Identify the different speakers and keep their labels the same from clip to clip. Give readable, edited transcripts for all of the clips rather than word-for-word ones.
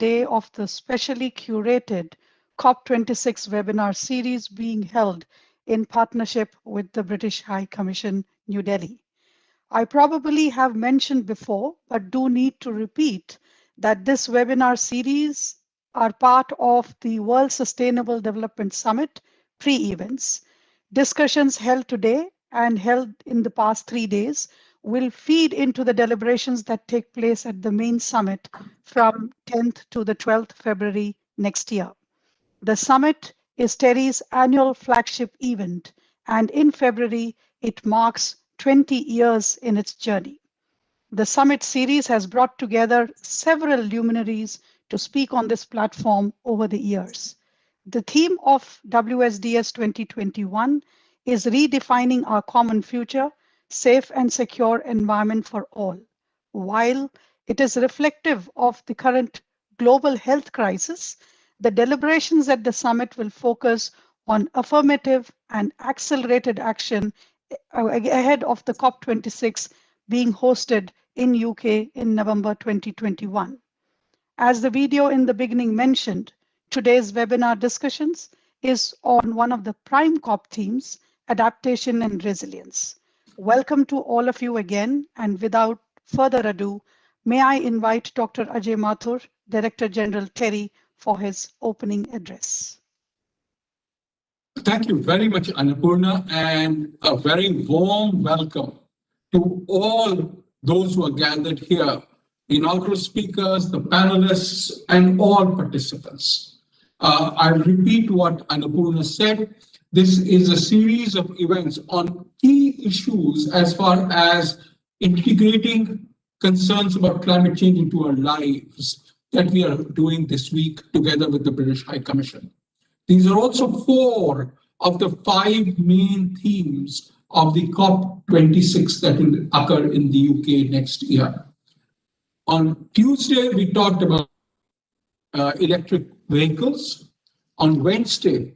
Speaker 1: day of the specially curated COP26 webinar series being held in partnership with the British High Commission, New Delhi. I probably have mentioned before, but do need to repeat that this webinar series are part of the World Sustainable Development Summit pre-events. Discussions held today and held in the past 3 days will feed into the deliberations that take place at the main summit from 10th to the 12th February next year. The summit is TERI's annual flagship event, and in February, it marks 20 years in its journey. The summit series has brought together several luminaries to speak on this platform over the years. The theme of WSDS 2021 is redefining our common future, safe and secure environment for all. While it is reflective of the current global health crisis, the deliberations at the summit will focus on affirmative and accelerated action ahead of the COP26 being hosted in UK in November 2021. As the video in the beginning mentioned, today's webinar discussions is on one of the prime COP themes, adaptation and resilience. Welcome to all of you again, and without further ado, may I invite Dr. Ajay Mathur, Director General TERI, for his opening address.
Speaker 2: Thank you very much, Annapurna, and a very warm welcome to all those who are gathered here, the inaugural speakers, the panelists, and all participants. I'll repeat what Annapurna said. This is a series of events on key issues as far as integrating concerns about climate change into our lives that we are doing this week together with the British High Commission. These are also 4 of the 5 main themes of the COP26 that will occur in the UK next year. On Tuesday, we talked about electric vehicles. On Wednesday,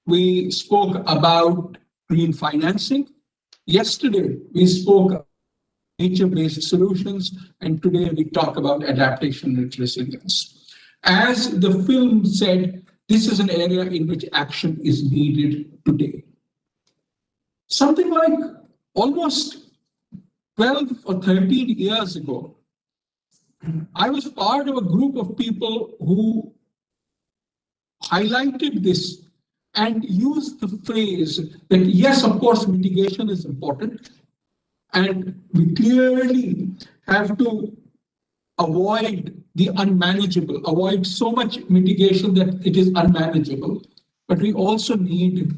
Speaker 2: we spoke about green financing. Yesterday, we spoke about nature-based solutions, and today we talk about adaptation and resilience. As the film said, this is an area in which action is needed today. Something like almost 12 or 13 years ago, I was part of a group of people who highlighted this and used the phrase that, yes, of course, mitigation is important, and we clearly have to avoid the unmanageable, avoid so much mitigation that it is unmanageable, but we also need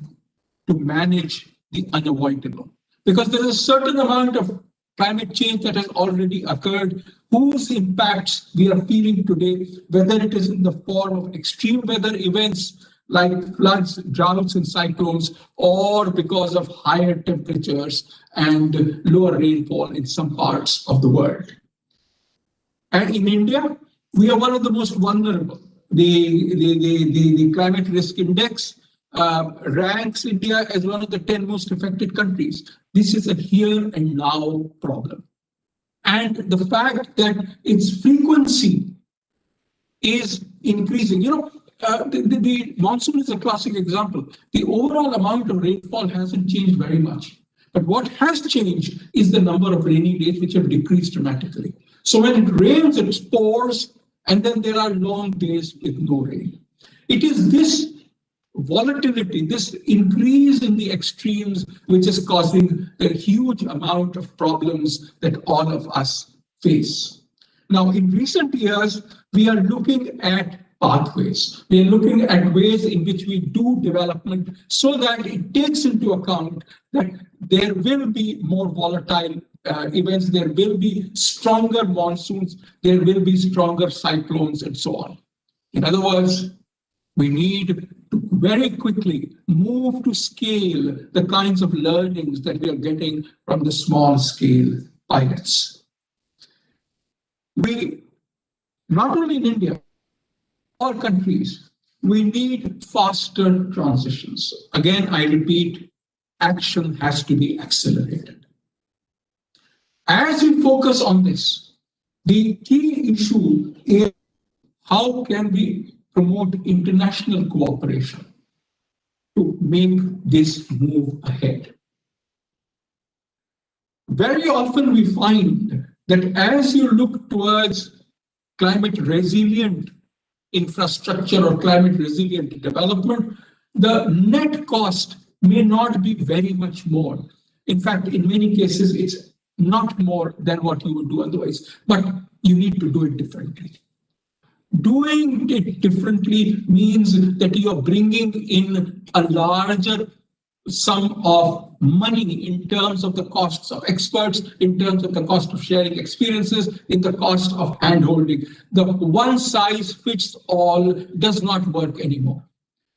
Speaker 2: to manage the unavoidable. Because there is a certain amount of climate change that has already occurred, whose impacts we are feeling today, whether it is in the form of extreme weather events like floods, droughts, and cyclones, or because of higher temperatures and lower rainfall in some parts of the world. And in India, we are one of the most vulnerable. The Climate Risk Index ranks India as one of the 10 most affected countries. This is a here and now problem. And the fact that its frequency is increasing. The monsoon is a classic example. The overall amount of rainfall hasn't changed very much. But what has changed is the number of rainy days, which have decreased dramatically. So when it rains, it pours, and then there are long days with no rain. It is this volatility, this increase in the extremes, which is causing a huge amount of problems that all of us face. Now, in recent years, we are looking at pathways. We are looking at ways in which we do development so that it takes into account that there will be more volatile events, there will be stronger monsoons, there will be stronger cyclones, and so on. In other words, we need to very quickly move to scale the kinds of learnings that we are getting from the small scale pilots. We, not only in India, all countries, we need faster transitions. Again, I repeat, action has to be accelerated. As we focus on this, the key issue is how can we promote international cooperation to make this move ahead? Very often we find that as you look towards climate resilient infrastructure or climate resilient development, the net cost may not be very much more. In fact, in many cases, it's not more than what you would do otherwise, but you need to do it differently. Doing it differently means that you are bringing in a larger sum of money in terms of the costs of experts, in terms of the cost of sharing experiences, in the cost of hand-holding. The one size fits all does not work anymore.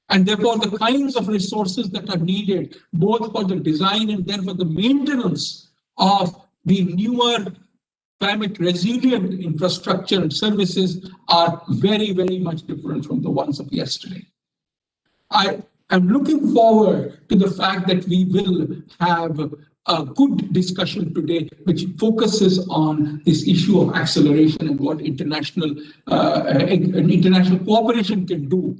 Speaker 2: And therefore, the kinds of resources that are needed, both for the design and then for the maintenance of the newer climate resilient infrastructure and services are very, very much different from the ones of yesterday. I am looking forward to the fact that we will have a good discussion today, which focuses on this issue of acceleration and what international cooperation can do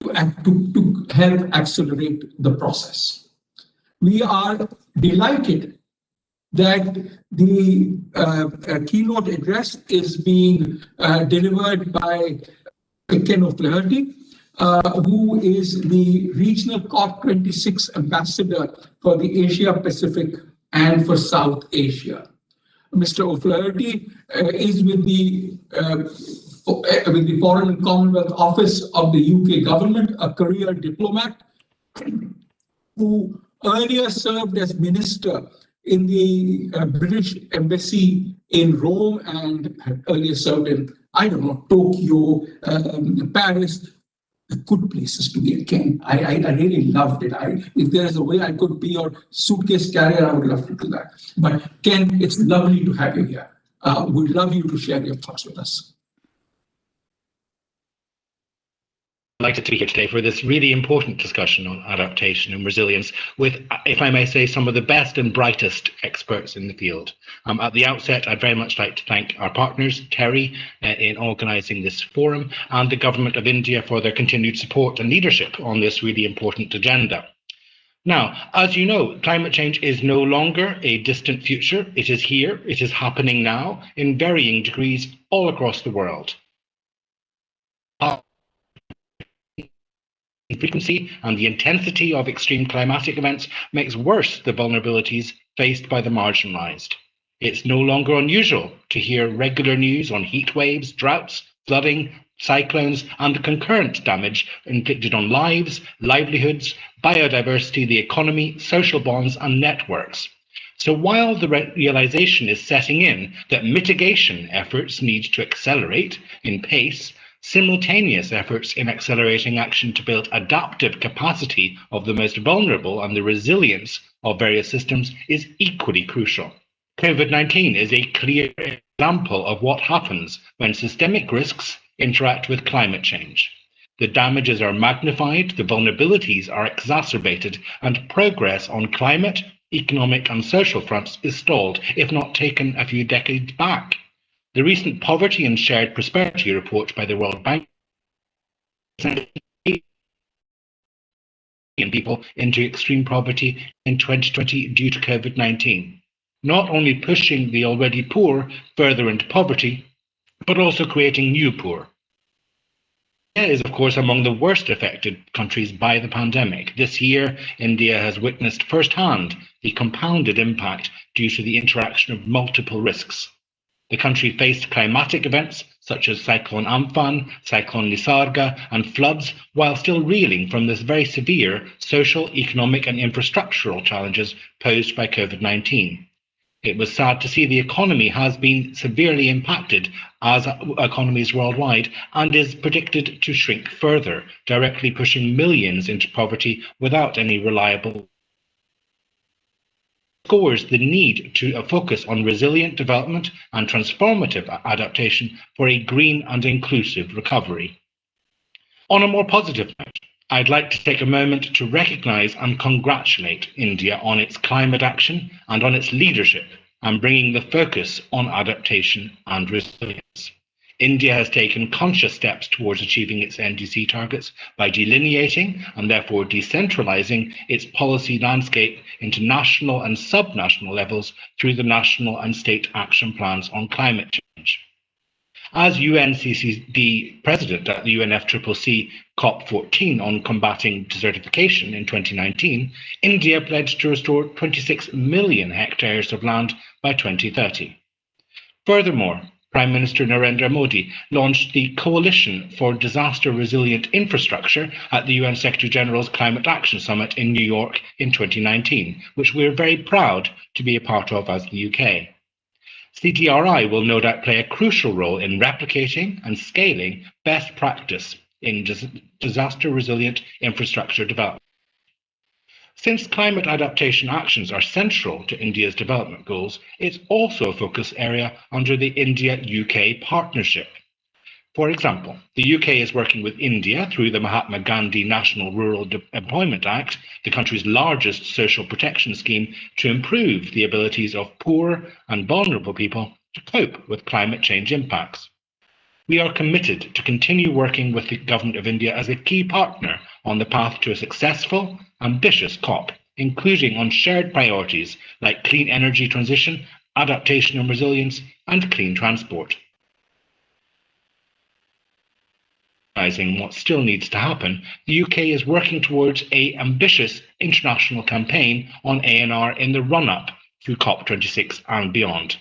Speaker 2: to help accelerate the process. We are delighted that the keynote address is being delivered by Ken O'Flaherty, who is the regional COP26 ambassador for the Asia Pacific and for South Asia. Mr. O'Flaherty is with the Foreign and Commonwealth Office of the UK government, a career diplomat who earlier served as minister in the British embassy in Rome and had earlier served in, I don't know, Tokyo, Paris. Good places to be again. I really loved it. If there is a way I could be your suitcase carrier, I would love to do that. But Ken, it's lovely to have you here. We'd love you to share your thoughts with us.
Speaker 3: Delighted to be here today for this really important discussion on adaptation and resilience with, if I may say, some of the best and brightest experts in the field. At the outset, I'd very much like to thank our partners, Terry, in organising this forum, and the Government of India for their continued support and leadership on this really important agenda. Now, as you know, climate change is no longer a distant future. It is here. It is happening now in varying degrees all across the world. Frequency and the intensity of extreme climatic events makes worse the vulnerabilities faced by the marginalised. It's no longer unusual to hear regular news on heat waves, droughts, flooding, cyclones, and the concurrent damage inflicted on lives, livelihoods, biodiversity, the economy, social bonds, and networks. So while the realisation is setting in that mitigation efforts need to accelerate in pace, simultaneous efforts in accelerating action to build adaptive capacity of the most vulnerable and the resilience of various systems is equally crucial. COVID-19 is a clear example of what happens when systemic risks interact with climate change. The damages are magnified, the vulnerabilities are exacerbated, and progress on climate, economic, and social fronts is stalled, if not taken a few decades back. The recent Poverty and Shared Prosperity report by the World Bank sent people into extreme poverty in 2020 due to COVID-19, not only pushing the already poor further into poverty, but also creating new poor. India is, of course, among the worst affected countries by the pandemic. This year, India has witnessed firsthand the compounded impact due to the interaction of multiple risks. The country faced climatic events such as Cyclone Amphan, Cyclone Nisarga, and floods, while still reeling from this very severe social, economic, and infrastructural challenges posed by COVID-19. It was sad to see the economy has been severely impacted, as economies worldwide, and is predicted to shrink further, directly pushing millions into poverty without any reliable scores the need to focus on resilient development and transformative adaptation for a green and inclusive recovery. On a more positive note, I'd like to take a moment to recognise and congratulate India on its climate action and on its leadership and bringing the focus on adaptation and resilience. India has taken conscious steps towards achieving its NDC targets by delineating and therefore decentralizing its policy landscape into national and subnational levels through the national and state action plans on climate change. As UNCCD President at the UNFCCC COP14 on combating desertification in 2019, India pledged to restore 26 million hectares of land by 2030. Furthermore, Prime Minister Narendra Modi launched the Coalition for Disaster Resilient Infrastructure at the UN Secretary General's Climate Action Summit in New York in 2019, which we are very proud to be a part of as the UK. CDRI will no doubt play a crucial role in replicating and scaling best practice in disaster resilient infrastructure development. Since climate adaptation actions are central to India's development goals, it's also a focus area under the India-UK partnership. For example, the UK is working with India through the Mahatma Gandhi National Rural Employment Act, the country's largest social protection scheme, to improve the abilities of poor and vulnerable people to cope with climate change impacts. We are committed to continue working with the Government of India as a key partner on the path to a successful, ambitious COP, including on shared priorities like clean energy transition, adaptation and resilience, and clean transport. Recognizing what still needs to happen, the UK is working towards an ambitious international campaign on ANR in the run-up to COP26 and beyond.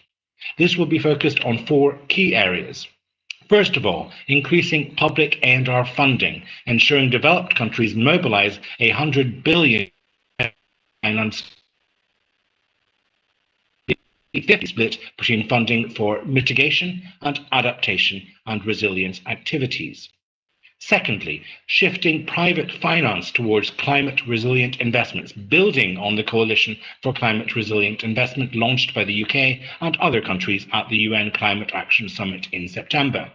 Speaker 3: This will be focused on 4 key areas. First of all, increasing public ANR funding, ensuring developed countries mobilize $100 billion finance 50 split between funding for mitigation and adaptation and resilience activities. Secondly, shifting private finance towards climate resilient investments, building on the Coalition for Climate Resilient Investment launched by the UK and other countries at the UN Climate Action Summit in September.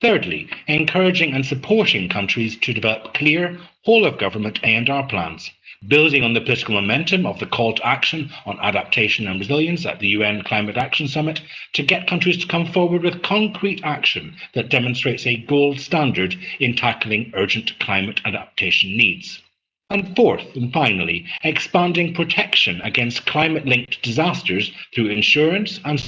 Speaker 3: Thirdly, encouraging and supporting countries to develop clear, whole-of-government A&R plans, building on the political momentum of the call to action on adaptation and resilience at the UN Climate Action Summit to get countries to come forward with concrete action that demonstrates a gold standard in tackling urgent climate adaptation needs. And fourth, and finally, expanding protection against climate-linked disasters through insurance and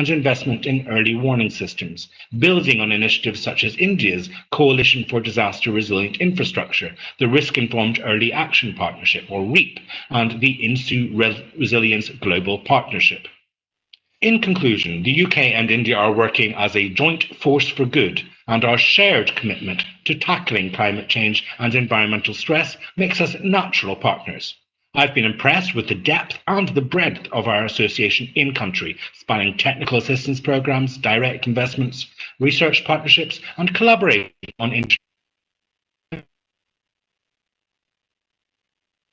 Speaker 3: investment in early warning systems, building on initiatives such as India's Coalition for Disaster Resilient Infrastructure, the Risk-Informed Early Action Partnership, or REAP, and the INSU Resilience Global Partnership. In conclusion, the UK and India are working as a joint force for good, and our shared commitment to tackling climate change and environmental stress makes us natural partners. I've been impressed with the depth and the breadth of our association in country, spanning technical assistance programs, direct investments, research partnerships, and collaboration on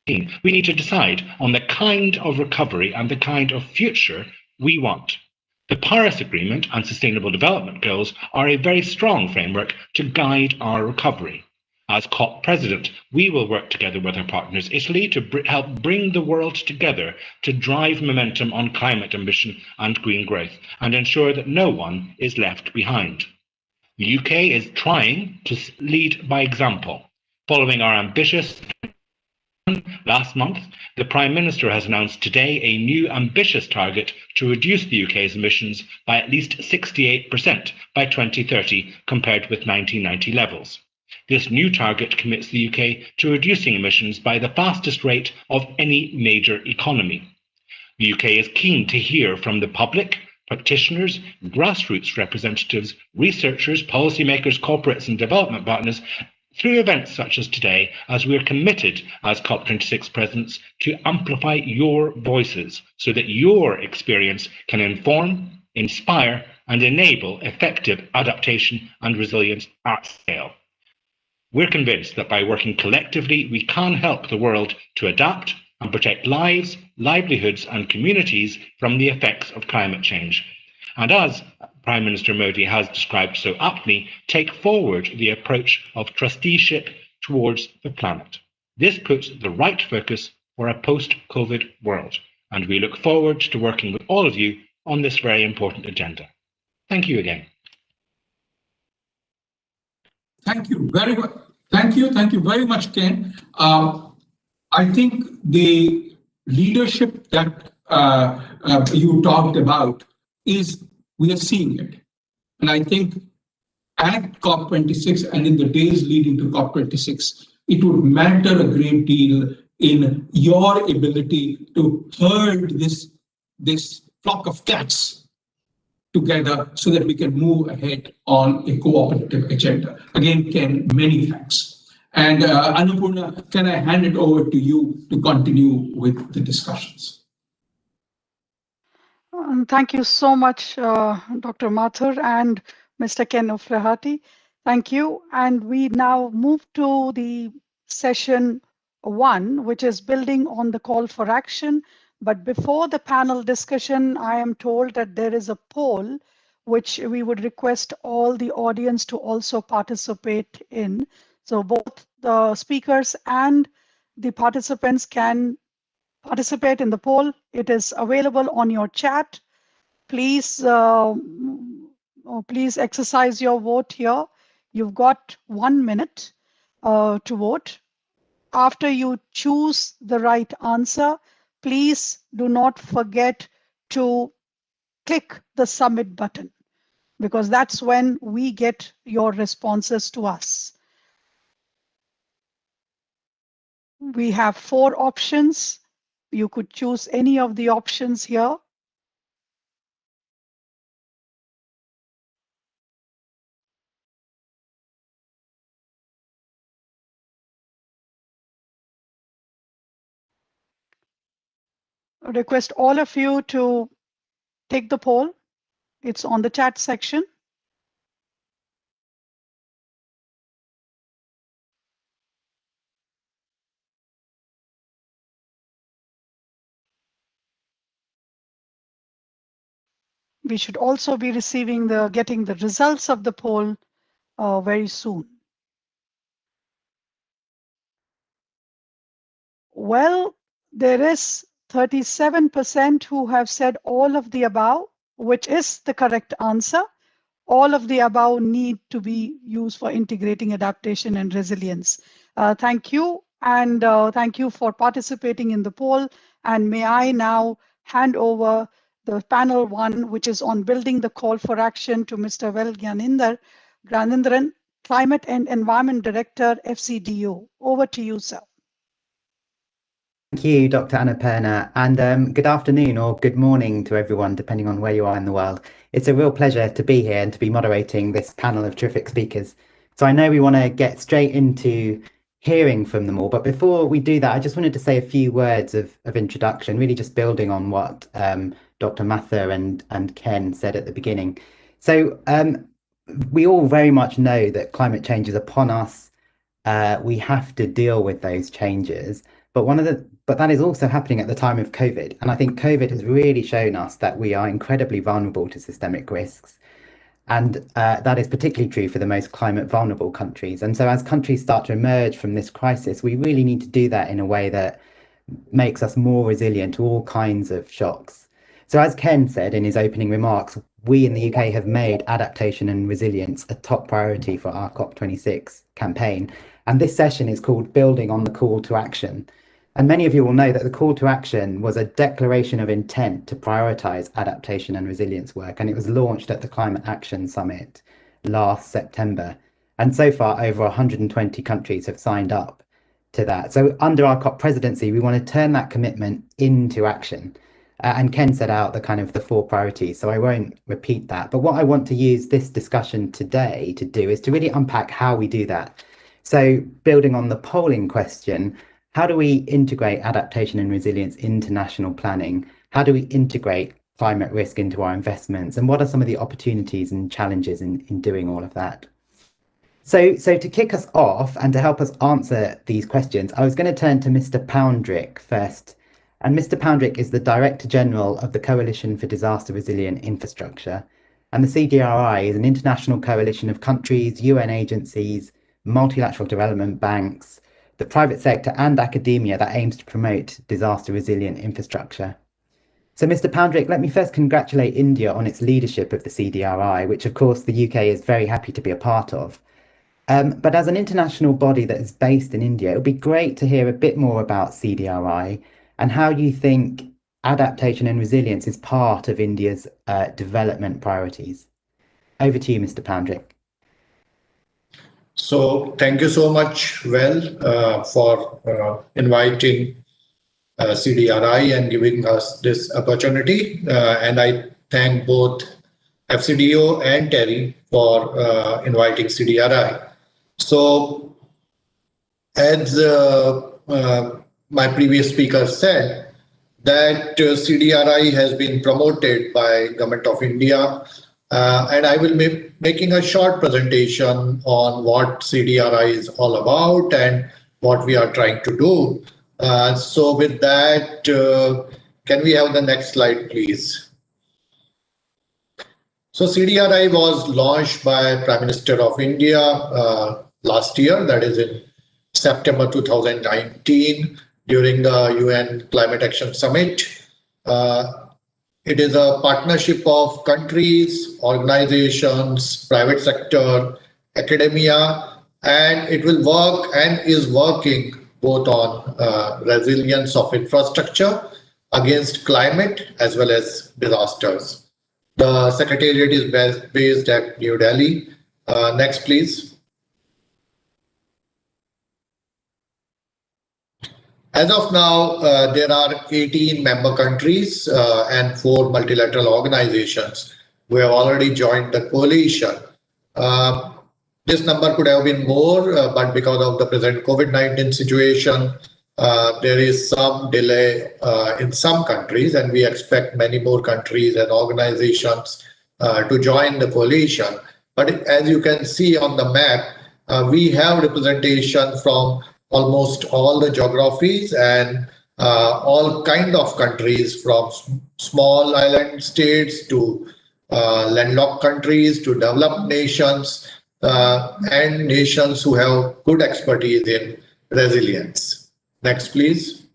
Speaker 3: we need to decide on the kind of recovery and the kind of future we want. The Paris Agreement and Sustainable Development Goals are a very strong framework to guide our recovery. As COP President, we will work together with our partners Italy to help bring the world together to drive momentum on climate ambition and green growth and ensure that no one is left behind. The UK is trying to lead by example. Following our ambitious last month, the Prime Minister has announced today a new ambitious target to reduce the UK's emissions by at least 68% by 2030 compared with 1990 levels. This new target commits the UK to reducing emissions by the fastest rate of any major economy. The UK is keen to hear from the public, practitioners, grassroots representatives, researchers, policymakers, corporates and development partners through events such as today, as we are committed as COP26 presidents to amplify your voices so that your experience can inform, inspire and enable effective adaptation and resilience at scale. We're convinced that by working collectively, we can help the world to adapt and protect lives, livelihoods, and communities from the effects of climate change. And as Prime Minister Modi has described so aptly, take forward the approach of trusteeship towards the planet. This puts the right focus for a post-COVID world, and we look forward to working with all of you on this very important agenda. Thank you again.
Speaker 2: Thank you very much. Thank you very much, Ken. I think the leadership that you talked about is, we are seeing it. And I think at COP26 and in the days leading to COP26, it would matter a great deal in your ability to herd this flock of cats together so that we can move ahead on a cooperative agenda. Again, Ken, many thanks. And Annapurna, can I hand it over to you to continue with the discussions?
Speaker 1: Thank you so much, Dr. Mathur and Mr. Ken Oflahati. Thank you. And we now move to the session 1, which is building on the call for action. But before the panel discussion, I am told that there is a poll which we would request all the audience to also participate in. So both the speakers and the participants can participate in the poll. It is available on your chat. Please, please exercise your vote here. You've got 1 minute to vote. After you choose the right answer, please do not forget to click the submit button, because that's when we get your responses to us. We have 4 options. You could choose any of the options here. I request all of you to take the poll. It's on the chat section. We should also be getting the results of the poll very soon. Well, there is 37% who have said all of the above, which is the correct answer. All of the above need to be used for integrating adaptation and resilience. Thank you, and thank you for participating in the poll. And may I now hand over the panel 1, which is on building the call for action, to Mr. Vel Gyanendran, Climate and Environment Director, FCDO. Over to you, sir.
Speaker 4: Thank you, Dr. Annapurna, and good afternoon or good morning to everyone, depending on where you are in the world. It's a real pleasure to be here and to be moderating this panel of terrific speakers. So I know we want to get straight into hearing from them all, but before we do that, I just wanted to say a few words of introduction, really just building on what Dr. Mathur and Ken said at the beginning. So we all very much know that climate change is upon us. We have to deal with those changes. But that is also happening at the time of COVID. And I think COVID has really shown us that we are incredibly vulnerable to systemic risks. And that is particularly true for the most climate vulnerable countries. And so as countries start to emerge from this crisis, we really need to do that in a way that makes us more resilient to all kinds of shocks. So as Ken said in his opening remarks, we in the UK have made adaptation and resilience a top priority for our COP26 campaign. And this session is called Building on the Call to Action. And many of you will know that the call to action was a declaration of intent to prioritise adaptation and resilience work, and it was launched at the Climate Action Summit last September. And so far, over 120 countries have signed up to that. So under our COP presidency, we want to turn that commitment into action. And Ken set out the 4 priorities, so I won't repeat that. But what I want to use this discussion today to do is to really unpack how we do that. So building on the polling question, how do we integrate adaptation and resilience into national planning? How do we integrate climate risk into our investments? And what are some of the opportunities and challenges in doing all of that? So to kick us off and to help us answer these questions, I was going to turn to Mr. Poundrick first. And Mr. Poundrick is the Director General of the Coalition for Disaster Resilient Infrastructure. And the CDRI is an international coalition of countries, UN agencies, multilateral development banks, the private sector and academia that aims to promote disaster resilient infrastructure. So, Mr. Poundrick, let me first congratulate India on its leadership of the CDRI, which of course the UK is very happy to be a part of. But as an international body that is based in India, it would be great to hear a bit more about CDRI and how you think adaptation and resilience is part of India's development priorities. Over to you, Mr. Poundrick.
Speaker 5: So thank you so much, for inviting CDRI and giving us this opportunity. And I thank both FCDO and Terry for inviting CDRI. So as my previous speaker said, that CDRI has been promoted by Government of India, and I will be making a short presentation on what CDRI is all about and what we are trying to do. So with that, can we have the next slide, please? So CDRI was launched by Prime Minister of India last year, that is in September 2019, during the UN Climate Action Summit. It is a partnership of countries, organizations, private sector, academia, and it will work and is working both on resilience of infrastructure against climate as well as disasters. The Secretariat is based at New Delhi. Next, please. As of now, there are 18 member countries and 4 multilateral organizations who have already joined the coalition. This number could have been more, but because of the present COVID-19 situation, there is some delay in some countries, and we expect many more countries and organizations to join the coalition. But as you can see on the map, we have representation from almost all the geographies and all kind of countries, from small island states to landlocked countries to developed nations and nations who have good expertise in resilience. Next, please.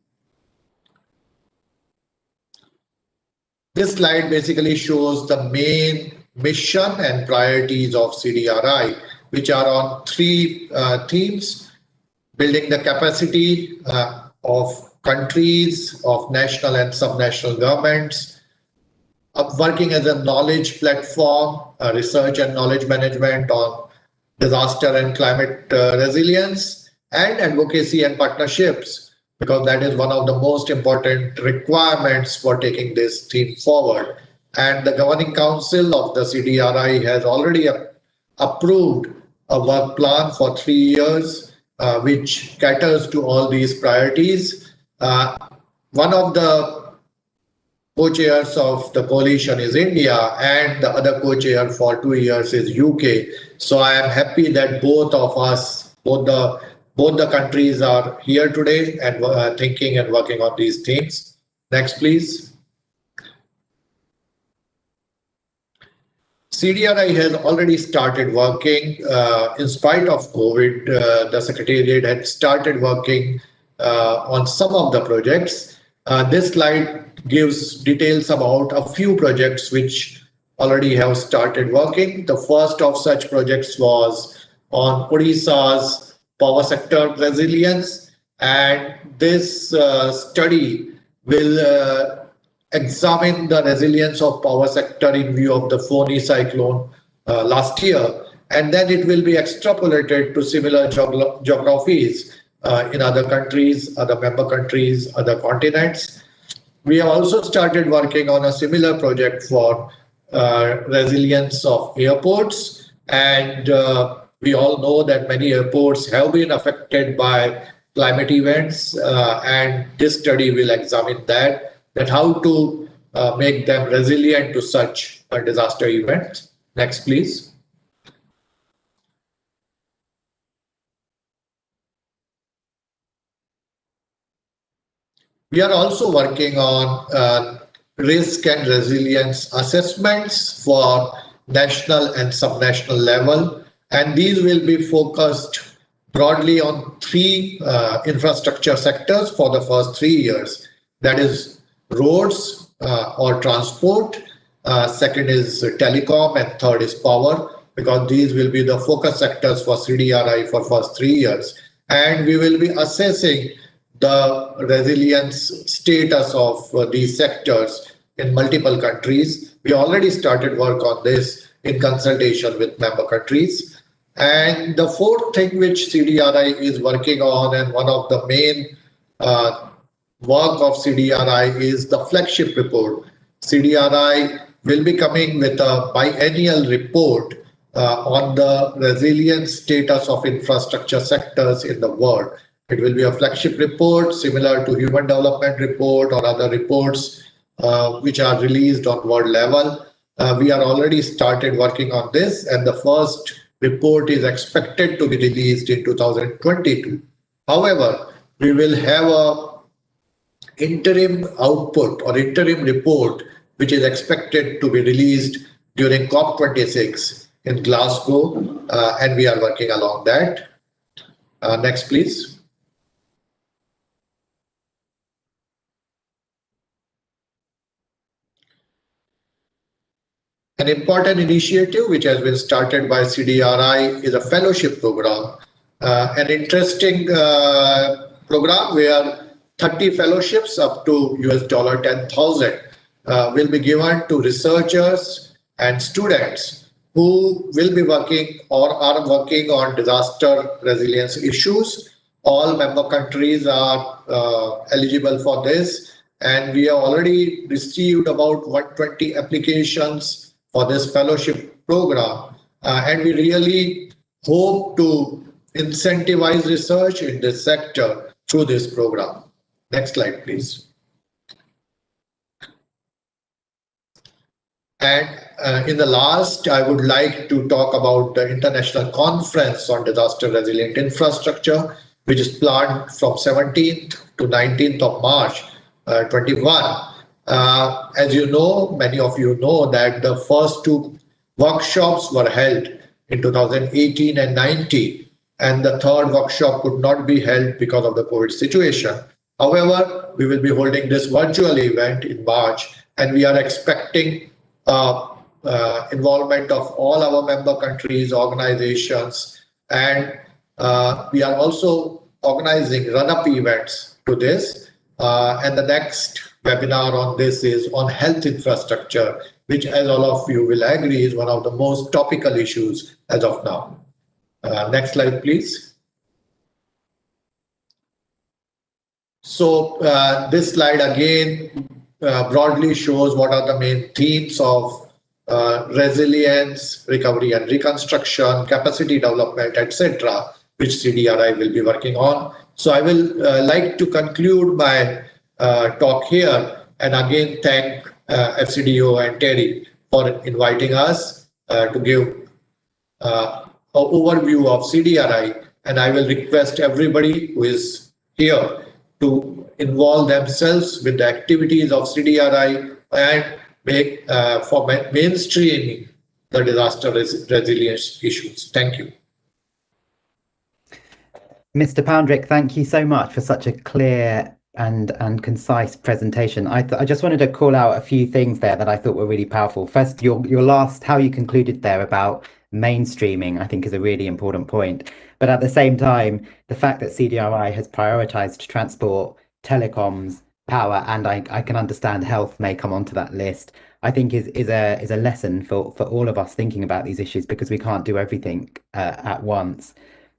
Speaker 5: This slide basically shows the main mission and priorities of CDRI, which are on 3 themes: building the capacity of countries, of national and subnational governments, working as a knowledge platform, research and knowledge management on disaster and climate resilience, and advocacy and partnerships, because that is one of the most important requirements for taking this theme forward. And the Governing Council of the CDRI has already approved a work plan for 3 years, which caters to all these priorities. One of the co-chairs of the coalition is India, and the other co-chair for 2 years is UK. So I am happy that both of us, both the countries are here today and thinking and working on these things. Next, please. CDRI has already started working. In spite of COVID, the Secretariat had started working on some of the projects. This slide gives details about a few projects which already have started working. The first of such projects was on Odisha's power sector resilience, and this study will examine the resilience of power sector in view of the Foni cyclone last year, and then it will be extrapolated to similar geographies in other countries, other member countries, other continents. We have also started working on a similar project for resilience of airports, and we all know that many airports have been affected by climate events, and this study will examine that how to make them resilient to such disaster events. Next, please. We are also working on risk and resilience assessments for national and subnational level, and these will be focused broadly on 3 infrastructure sectors for the first 3 years. That is roads, or transport. Second is telecom, and third is power, because these will be the focus sectors for CDRI for first 3 years. And we will be assessing the resilience status of these sectors in multiple countries. We already started work on this in consultation with member countries. And the fourth thing which CDRI is working on, and one of the main work of CDRI, is the flagship report. CDRI will be coming with a biennial report on the resilience status of infrastructure sectors in the world. It will be a flagship report similar to Human Development Report or other reports which are released on world level. We are already started working on this, and the first report is expected to be released in 2022. However, we will have a interim output or interim report which is expected to be released during COP26 in Glasgow, and we are working along that. Next, please. An important initiative which has been started by CDRI is a fellowship program, an interesting program where 30 fellowships up to $10,000 will be given to researchers and students who will be working or are working on disaster resilience issues. All member countries are eligible for this, and we have already received about 120 applications for this fellowship program, and we really hope to incentivize research in this sector through this program. Next slide, please. And in the last, I would like to talk about the International Conference on Disaster Resilient Infrastructure, which is planned from 17th to 19th of March 21. As you know, many of you know that the first two workshops were held in 2018 and 19, and the third workshop could not be held because of the COVID situation. However, we will be holding this virtual event in March, and we are expecting involvement of all our member countries, organizations, and we are also organizing run-up events to this. And the next webinar on this is on health infrastructure, which, as all of you will agree, is one of the most topical issues as of now. Next slide, please. So this slide again broadly shows what are the main themes of resilience, recovery and reconstruction, capacity development, etc., which CDRI will be working on. So I will like to conclude my talk here, and again thank FCDO and Terry for inviting us to give an overview of CDRI, and I will request everybody who is here to involve themselves with the activities of CDRI and make for mainstreaming the disaster resilience issues. Thank you.
Speaker 4: Mr. Poundrick, thank you so much for such a clear and concise presentation. I just wanted to call out a few things there that I thought were really powerful. First, your last, how you concluded there about mainstreaming, I think is a really important point. But at the same time, the fact that CDRI has prioritized transport, telecoms, power, and I can understand health may come onto that list, I think is a lesson for all of us thinking about these issues, because we can't do everything at once.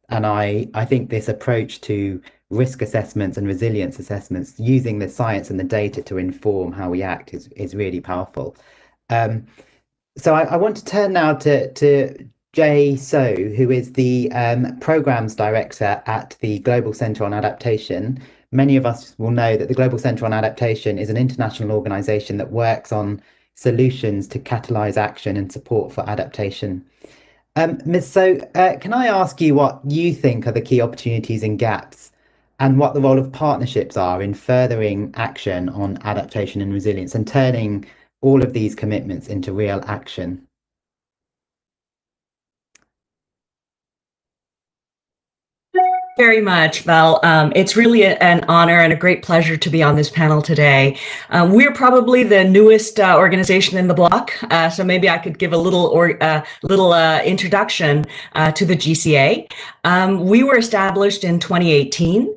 Speaker 4: And I think this approach to risk assessments and resilience assessments, using the science and the data to inform how we act, is really powerful. So I want to turn now to Jay So, who is the Programs Director at the Global Centre on Adaptation. Many of us will know that the Global Centre on Adaptation is an international organisation that works on solutions to catalyse action and support for adaptation. Ms. So, can I ask you what you think are the key opportunities and gaps, and what the role of partnerships are in furthering action on adaptation and resilience and turning all of these commitments into real action?
Speaker 6: Very much, Val. It's really an honor and a great pleasure to be on this panel today. We're probably the newest organization in the block, so maybe I could give a little introduction to the GCA. We were established in 2018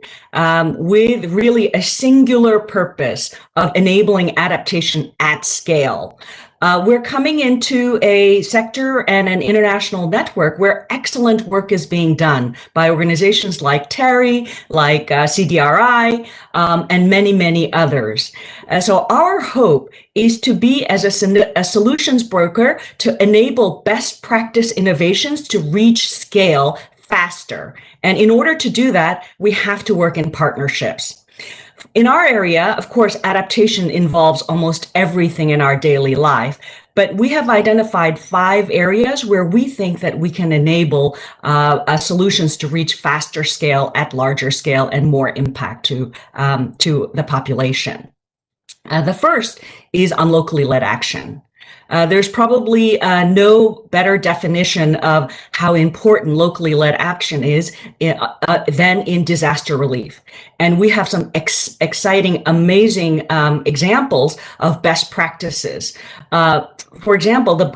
Speaker 6: with really a singular purpose of enabling adaptation at scale. We're coming into a sector and an international network where excellent work is being done by organizations like TERI, like CDRI, and many, many others. So our hope is to be as a solutions broker to enable best practice innovations to reach scale faster. And in order to do that, we have to work in partnerships. In our area, of course, adaptation involves almost everything in our daily life, but we have identified 5 areas where we think that we can enable solutions to reach faster scale, at larger scale, and more impact to the population. The first is on locally led action. There's probably no better definition of how important locally led action is than in disaster relief. And we have some exciting, amazing examples of best practices. For example, the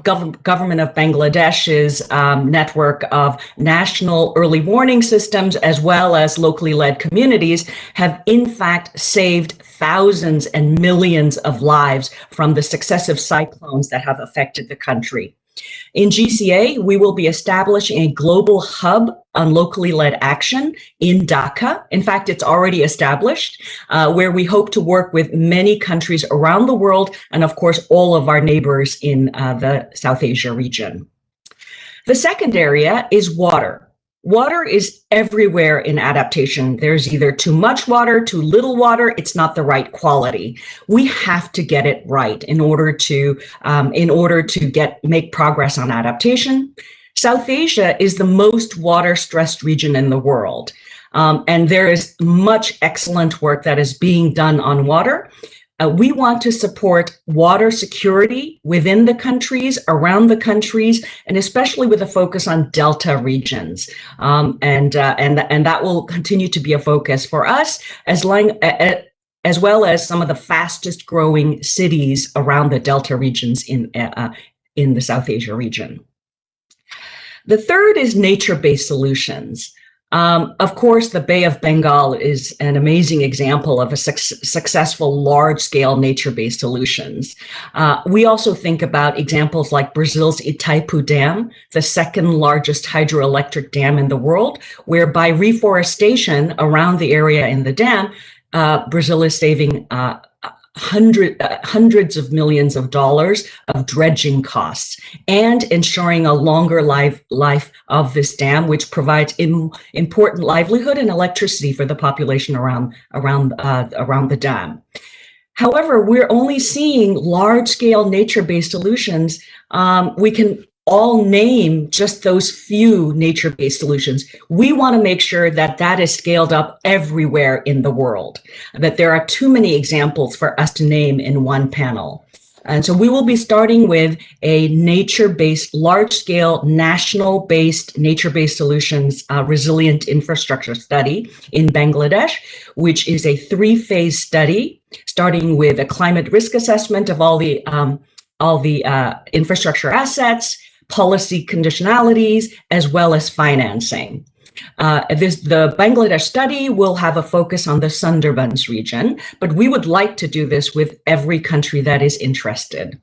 Speaker 6: government of Bangladesh's network of national early warning systems, as well as locally led communities, have in fact saved thousands and millions of lives from the successive cyclones that have affected the country. In GCA, we will be establishing a global hub on locally led action in Dhaka. In fact, it's already established, where we hope to work with many countries around the world and, of course, all of our neighbors in the South Asia region. The second area is water. Water is everywhere in adaptation. There's either too much water, too little water. It's not the right quality. We have to get it right in order to make progress on adaptation. South Asia is the most water-stressed region in the world, and there is much excellent work that is being done on water. We want to support water security within the countries, around the countries, and especially with a focus on delta regions. And that will continue to be a focus for us, as well as some of the fastest growing cities around the delta regions in the South Asia region. The third is nature-based solutions. Of course, the Bay of Bengal is an amazing example of a successful large-scale nature-based solutions. We also think about examples like Brazil's Itaipu Dam, the second largest hydroelectric dam in the world, where by reforestation around the area in the dam, Brazil is saving hundreds of millions of dollars of dredging costs and ensuring a longer life of this dam, which provides important livelihood and electricity for the population around the dam. However, we're only seeing large-scale nature-based solutions. We can all name just those few nature-based solutions. We want to make sure that that is scaled up everywhere in the world, that there are too many examples for us to name in one panel. And so we will be starting with a nature-based, large-scale, national-based, nature-based solutions resilient infrastructure study in Bangladesh, which is a 3-phase study, starting with a climate risk assessment of all the infrastructure assets, policy conditionalities, as well as financing. The Bangladesh study will have a focus on the Sundarbans region, but we would like to do this with every country that is interested.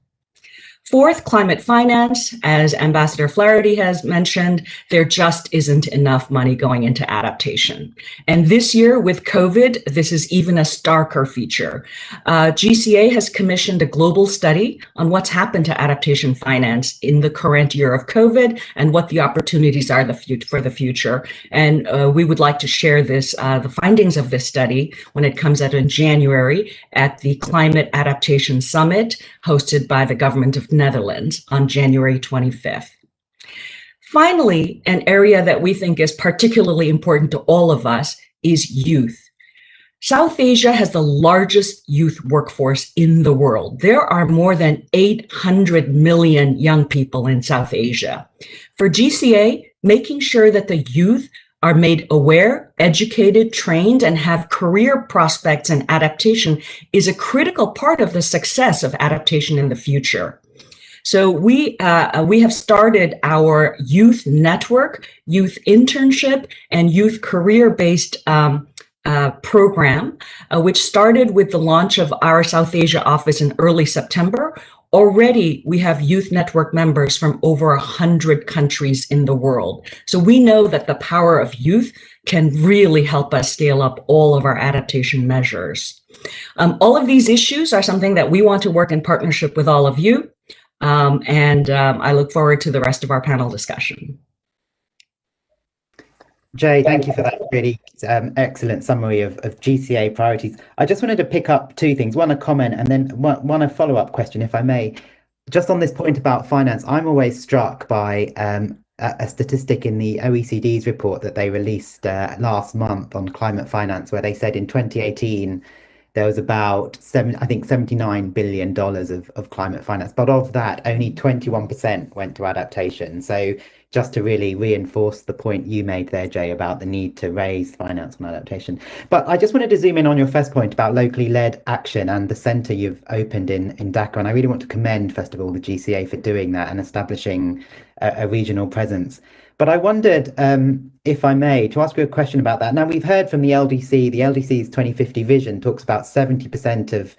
Speaker 6: Fourth, climate finance. As Ambassador Flaherty has mentioned, there just isn't enough money going into adaptation. And this year with COVID, this is even a starker feature. GCA has commissioned a global study on what's happened to adaptation finance in the current year of COVID and what the opportunities are for the future. And we would like to share the findings of this study when it comes out in January at the Climate Adaptation Summit hosted by the government of Netherlands on January 25th. Finally, an area that we think is particularly important to all of us is youth. South Asia has the largest youth workforce in the world. There are more than 800 million young people in South Asia. For GCA, making sure that the youth are made aware, educated, trained, and have career prospects in adaptation is a critical part of the success of adaptation in the future. So we have started our youth network, youth internship, and youth career-based program, which started with the launch of our South Asia office in early September. Already, we have youth network members from over 100 countries in the world. So we know that the power of youth can really help us scale up all of our adaptation measures. All of these issues are something that we want to work in partnership with all of you. I look forward to the rest of our panel discussion.
Speaker 4: Jay, thank you for that really excellent summary of GCA priorities. I just wanted to pick up two things, one a comment and then one a follow-up question, if I may. Just on this point about finance, I'm always struck by a statistic in the OECD's report that they released last month on climate finance, where they said in 2018, there was about $79 billion of climate finance, but of that, only 21% went to adaptation. So just to really reinforce the point you made there, Jay, about the need to raise finance on adaptation. But I just wanted to zoom in on your first point about locally led action and the centre you've opened in Dhaka. And I really want to commend, first of all, the GCA for doing that and establishing a regional presence. But I wondered, if I may, to ask you a question about that. Now, we've heard from the LDC's 2050 vision talks about 70% of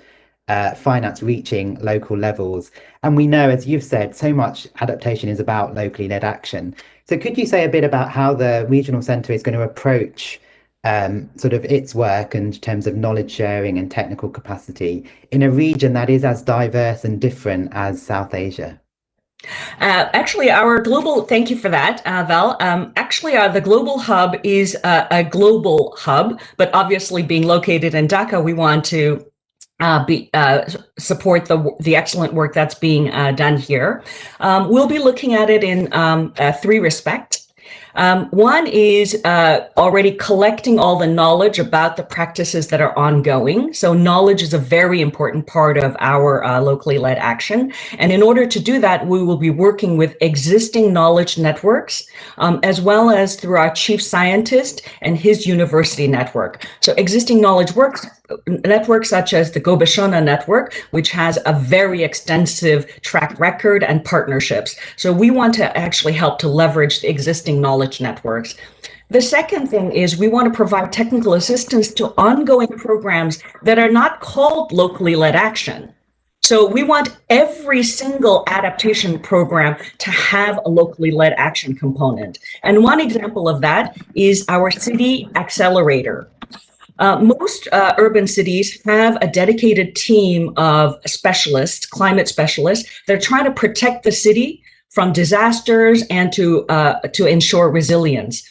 Speaker 4: finance reaching local levels. And we know, as you've said, so much adaptation is about locally led action. So could you say a bit about how the regional centre is going to approach sort of its work in terms of knowledge sharing and technical capacity in a region that is as diverse and different as South Asia?
Speaker 6: Actually, our global, thank you for that, Val. Actually, the global hub is a global hub, but obviously being located in Dhaka, we want to support the excellent work that's being done here. We'll be looking at it in three respects. One is already collecting all the knowledge about the practices that are ongoing. So knowledge is a very important part of our locally led action. And in order to do that, we will be working with existing knowledge networks, as well as through our chief scientist and his university network. So existing knowledge networks such as the Gobeshona network, which has a very extensive track record and partnerships. So we want to actually help to leverage the existing knowledge networks. The second thing is we want to provide technical assistance to ongoing programs that are not called locally led action. So we want every single adaptation program to have a locally led action component. And one example of that is our city accelerator. Most urban cities have a dedicated team of specialists, climate specialists, that are trying to protect the city from disasters and to ensure resilience.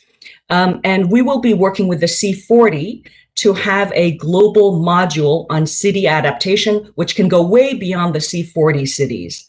Speaker 6: And we will be working with the C40 to have a global module on city adaptation, which can go way beyond the C40 cities.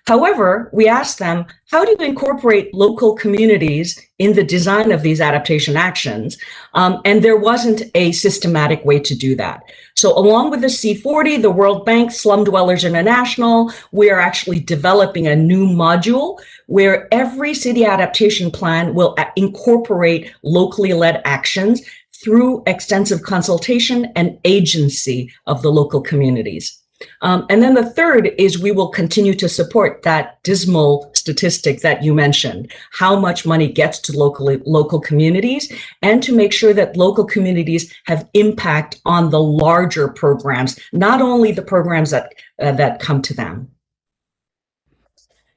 Speaker 6: However, we asked them, how do you incorporate local communities in the design of these adaptation actions? And there wasn't a systematic way to do that. So along with the C40, the World Bank, Slum Dwellers International, we are actually developing a new module where every city adaptation plan will incorporate locally led actions through extensive consultation and agency of the local communities. And then the third is we will continue to support that dismal statistic that you mentioned, how much money gets to local communities, and to make sure that local communities have impact on the larger programs, not only the programs that come to them.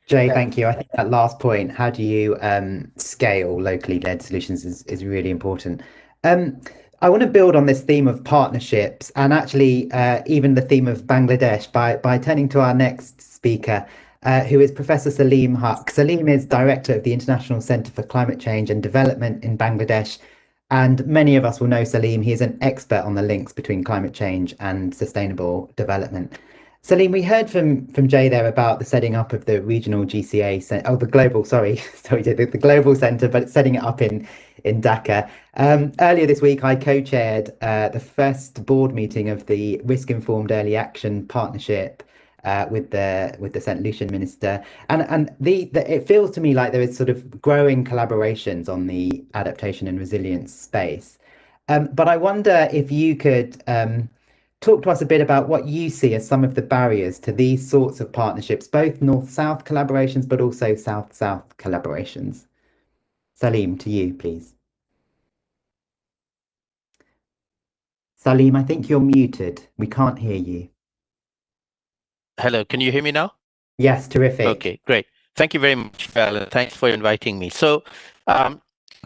Speaker 4: Jay, thank you. I think that last point, how do you scale locally led solutions is really important. I want to build on this theme of partnerships and actually even the theme of Bangladesh by turning to our next speaker, who is Professor Salim Huq. Salim is Director of the International Centre for Climate Change and Development in Bangladesh. And many of us will know Salim. He is an expert on the links between climate change and sustainable development. Salim, we heard from Jay there about the setting up of the regional GCA, the global, the global centre, but it's setting it up in Dhaka. Earlier this week, I co-chaired the first board meeting of the Risk Informed Early Action Partnership, with the St. Lucian minister, and it feels to me like there is sort of growing collaborations on the adaptation and resilience space. But I wonder if you could talk to us a bit about what you see as some of the barriers to these sorts of partnerships, both North-South collaborations, but also South-South collaborations. Salim, to you, please. Salim, I think you're muted. We can't hear you.
Speaker 7: Hello, can you hear me now?
Speaker 4: Yes, terrific.
Speaker 7: Okay, great. Thank you very much, Val, and thanks for inviting me. So, a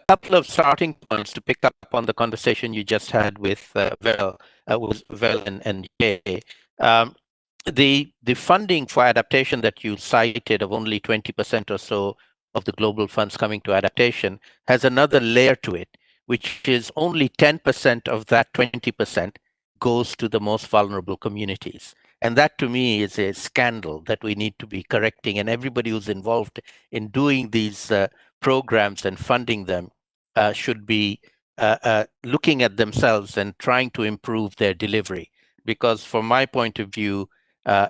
Speaker 7: couple of starting points to pick up on the conversation you just had with Val and Jay. The funding for adaptation that you cited of only 20% or so of the global funds coming to adaptation has another layer to it, which is only 10% of that 20% goes to the most vulnerable communities. And that to me is a scandal that we need to be correcting. And everybody who's involved in doing these programs and funding them should be looking at themselves and trying to improve their delivery. Because from my point of view,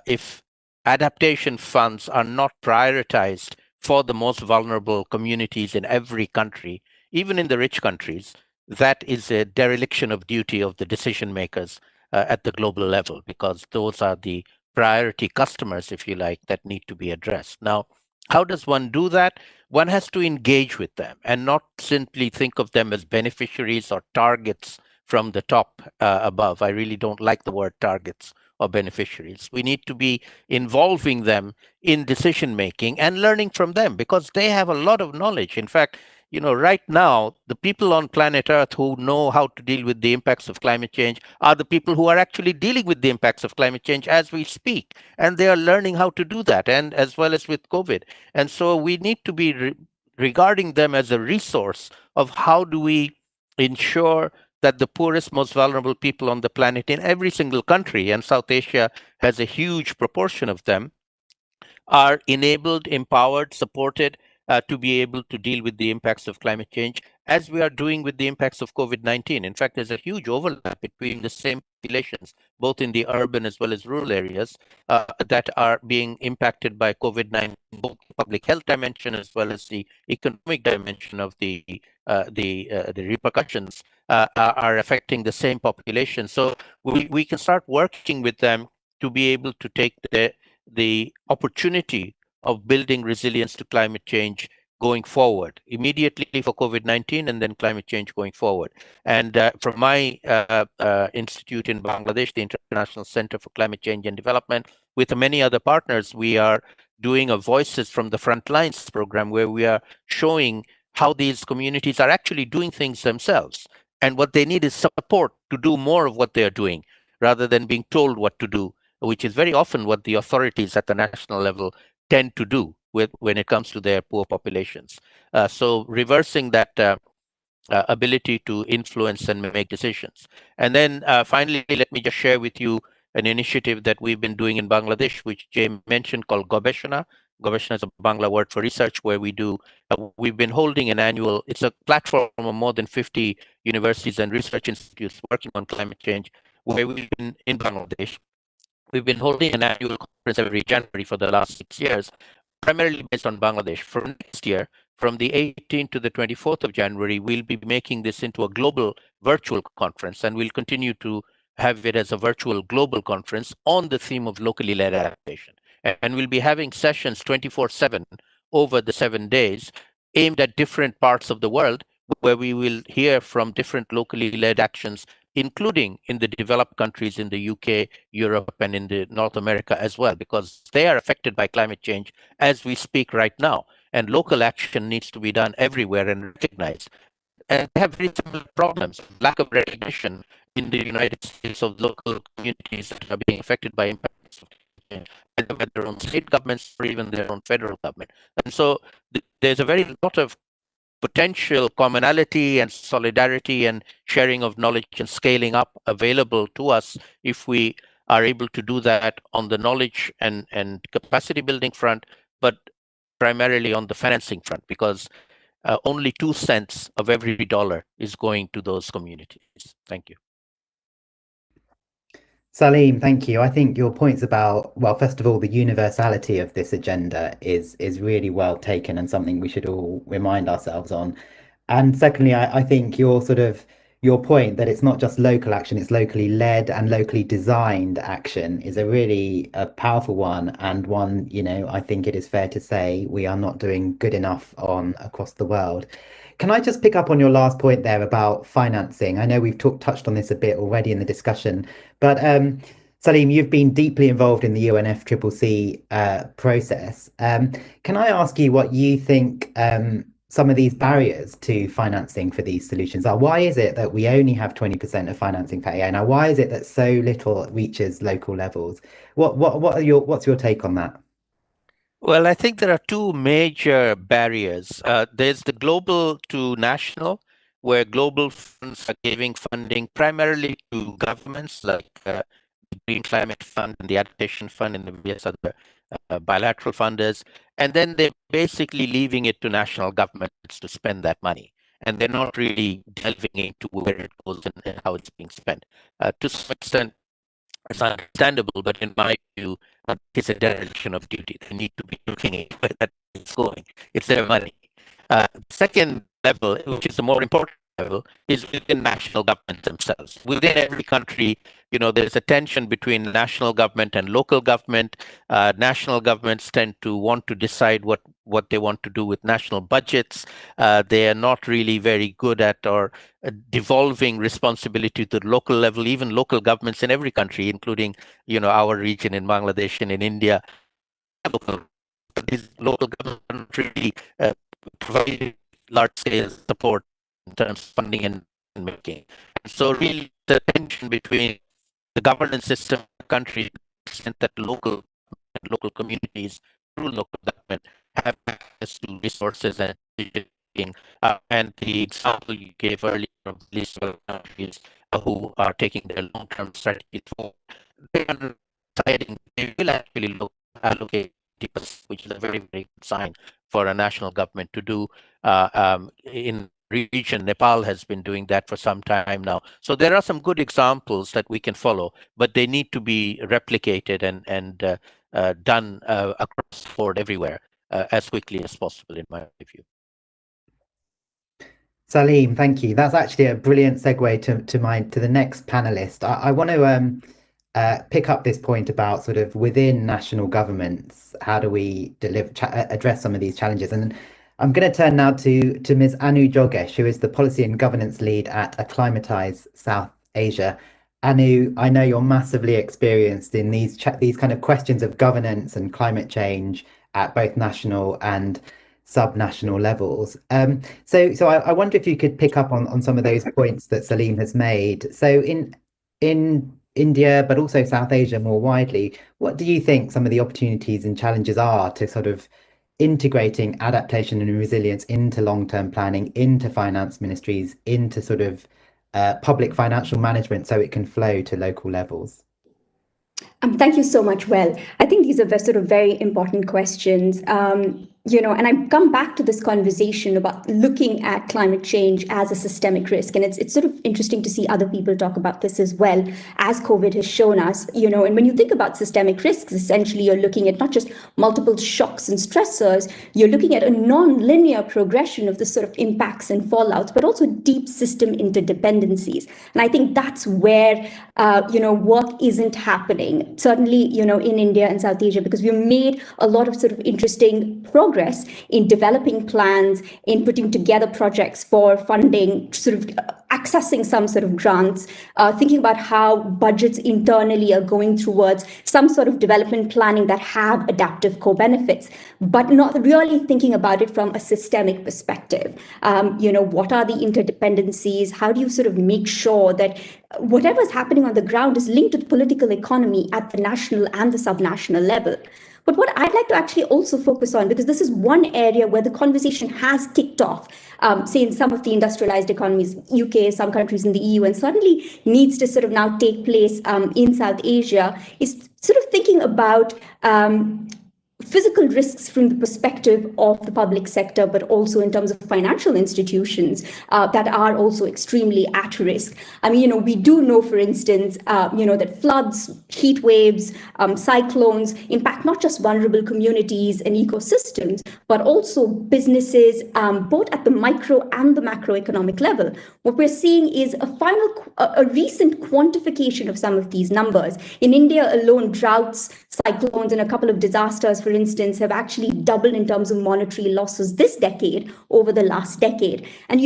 Speaker 7: if adaptation funds are not prioritized for the most vulnerable communities in every country, even in the rich countries, that is a dereliction of duty of the decision makers at the global level, because those are the priority customers, if you like, that need to be addressed. Now, how does one do that? One has to engage with them and not simply think of them as beneficiaries or targets from the top above. I really don't like the word targets or beneficiaries. We need to be involving them in decision making and learning from them, because they have a lot of knowledge. In fact, right now, the people on planet Earth who know how to deal with the impacts of climate change are the people who are actually dealing with the impacts of climate change as we speak. And they are learning how to do that, and as well as with COVID. And so we need to be regarding them as a resource of how do we ensure that the poorest, most vulnerable people on the planet in every single country, and South Asia has a huge proportion of them, are enabled, empowered, supported to be able to deal with the impacts of climate change, as we are doing with the impacts of COVID-19. In fact, there's a huge overlap between the same populations, both in the urban as well as rural areas, that are being impacted by COVID-19, both the public health dimension as well as the economic dimension of the repercussions are affecting the same population. So we can start working with them to be able to take the opportunity of building resilience to climate change going forward, immediately for COVID-19 and then climate change going forward. And from my institute in Bangladesh, the International Center for Climate Change and Development, with many other partners, we are doing a Voices from the Front Lines program, where we are showing how these communities are actually doing things themselves. And what they need is support to do more of what they are doing, rather than being told what to do, which is very often what the authorities at the national level tend to do when it comes to their poor populations. So reversing that ability to influence and make decisions. And then finally, let me just share with you an initiative that we've been doing in Bangladesh, which Jay mentioned, called Gobeshona. Gobeshona is a Bangla word for research, where we've been holding an annual, it's a platform of more than 50 universities and research institutes working on climate change, where we've been in Bangladesh. We've been holding an annual conference every January for the last 6 years, primarily based on Bangladesh. For next year, from the 18th to the 24th of January, we'll be making this into a global virtual conference, and we'll continue to have it as a virtual global conference on the theme of locally led adaptation. And we'll be having sessions 24/7 over the 7 days, aimed at different parts of the world, where we will hear from different locally led actions, including in the developed countries in the UK, Europe, and in the North America as well, because they are affected by climate change as we speak right now. And local action needs to be done everywhere and recognized. And they have very similar problems, lack of recognition in the United States of local communities that are being affected by impacts of climate change, either by their own state governments or even their own federal government. And so there's a very lot of potential commonality and solidarity and sharing of knowledge and scaling up available to us if we are able to do that on the knowledge and capacity building front, but primarily on the financing front, because only 2 cents of every dollar is going to those communities. Thank you.
Speaker 4: Salim, thank you. I think your points about, well, first of all, the universality of this agenda is really well taken and something we should all remind ourselves on. And secondly, I think your point that it's not just local action, it's locally led and locally designed action is a really powerful one, and one, I think it is fair to say we are not doing good enough on across the world. Can I just pick up on your last point there about financing? I know we've touched on this a bit already in the discussion, but Salim, you've been deeply involved in the UNFCCC process. Can I ask you what you think some of these barriers to financing for these solutions are? Why is it that we only have 20% of financing for AI? Now, why is it that so little reaches local levels? What's your take on that?
Speaker 7: Well, I think there are two major barriers. There's the global to national, where global funds are giving funding primarily to governments like the Green Climate Fund and the Adaptation Fund and the various other bilateral funders. And then they're basically leaving it to national governments to spend that money. And they're not really delving into where it goes and how it's being spent. To some extent, it's understandable, but in my view, it's a dereliction of duty. They need to be looking at where that is going. It's their money. Second level, which is the more important level, is within national government themselves. Within every country, there's a tension between national government and local government. National governments tend to want to decide what they want to do with national budgets. They are not really very good at or devolving responsibility to the local level. Even local governments in every country, including our region in Bangladesh and in India, but these local governments are not really providing large-scale support in terms of funding and making. So really, the tension between the governance system of the country, extent that local communities through local government have access to resources and and the example you gave earlier of the list of countries who are taking their long-term strategy forward, they are deciding they will actually allocate, which is a very, very good sign for a national government to do. In region, Nepal has been doing that for some time now. So there are some good examples that we can follow, but they need to be replicated and done across the board everywhere as quickly as possible, in my view.
Speaker 4: Salim, thank you. That's actually a brilliant segue to the next panelist. I want to pick up this point about sort of within national governments, how do we address some of these challenges? And I'm going to turn now to Ms. Anu Jogesh, who is the Policy and Governance Lead at Acclimatize South Asia. Anu, I know you're massively experienced in these kind of questions of governance and climate change at both national and subnational levels. So I wonder if you could pick up on some of those points that Salim has made. So in India, but also South Asia more widely, what do you think some of the opportunities and challenges are to sort of integrating adaptation and resilience into long-term planning, into finance ministries, into sort of public financial management so it can flow to local levels?
Speaker 8: Thank you so much. Well, I think these are sort of very important questions. And I've come back to this conversation about looking at climate change as a systemic risk. And it's sort of interesting to see other people talk about this as well, as COVID has shown us, and when you think about systemic risks, essentially you're looking at not just multiple shocks and stressors, you're looking at a non-linear progression of the sort of impacts and fallouts, but also deep system interdependencies. And I think that's where, work isn't happening, certainly, in India and South Asia, because we've made a lot of sort of interesting progress in developing plans, in putting together projects for funding, sort of accessing some sort of grants, thinking about how budgets internally are going towards some sort of development planning that have adaptive co-benefits, but not really thinking about it from a systemic perspective. What are the interdependencies? How do you sort of make sure that whatever's happening on the ground is linked to the political economy at the national and the subnational level? But what I'd like to actually also focus on, because this is one area where the conversation has kicked off, say in some of the industrialized economies, UK, some countries in the EU, and certainly needs to sort of now take place in South Asia, is sort of thinking about physical risks from the perspective of the public sector, but also in terms of financial institutions that are also extremely at risk. I mean, we do know, for instance, that floods, heat waves, cyclones impact not just vulnerable communities and ecosystems, but also businesses, both at the micro and the macroeconomic level. What we're seeing is a recent quantification of some of these numbers. In India alone, droughts, cyclones, and a couple of disasters, for instance, have actually doubled in terms of monetary losses this decade over the last decade. And,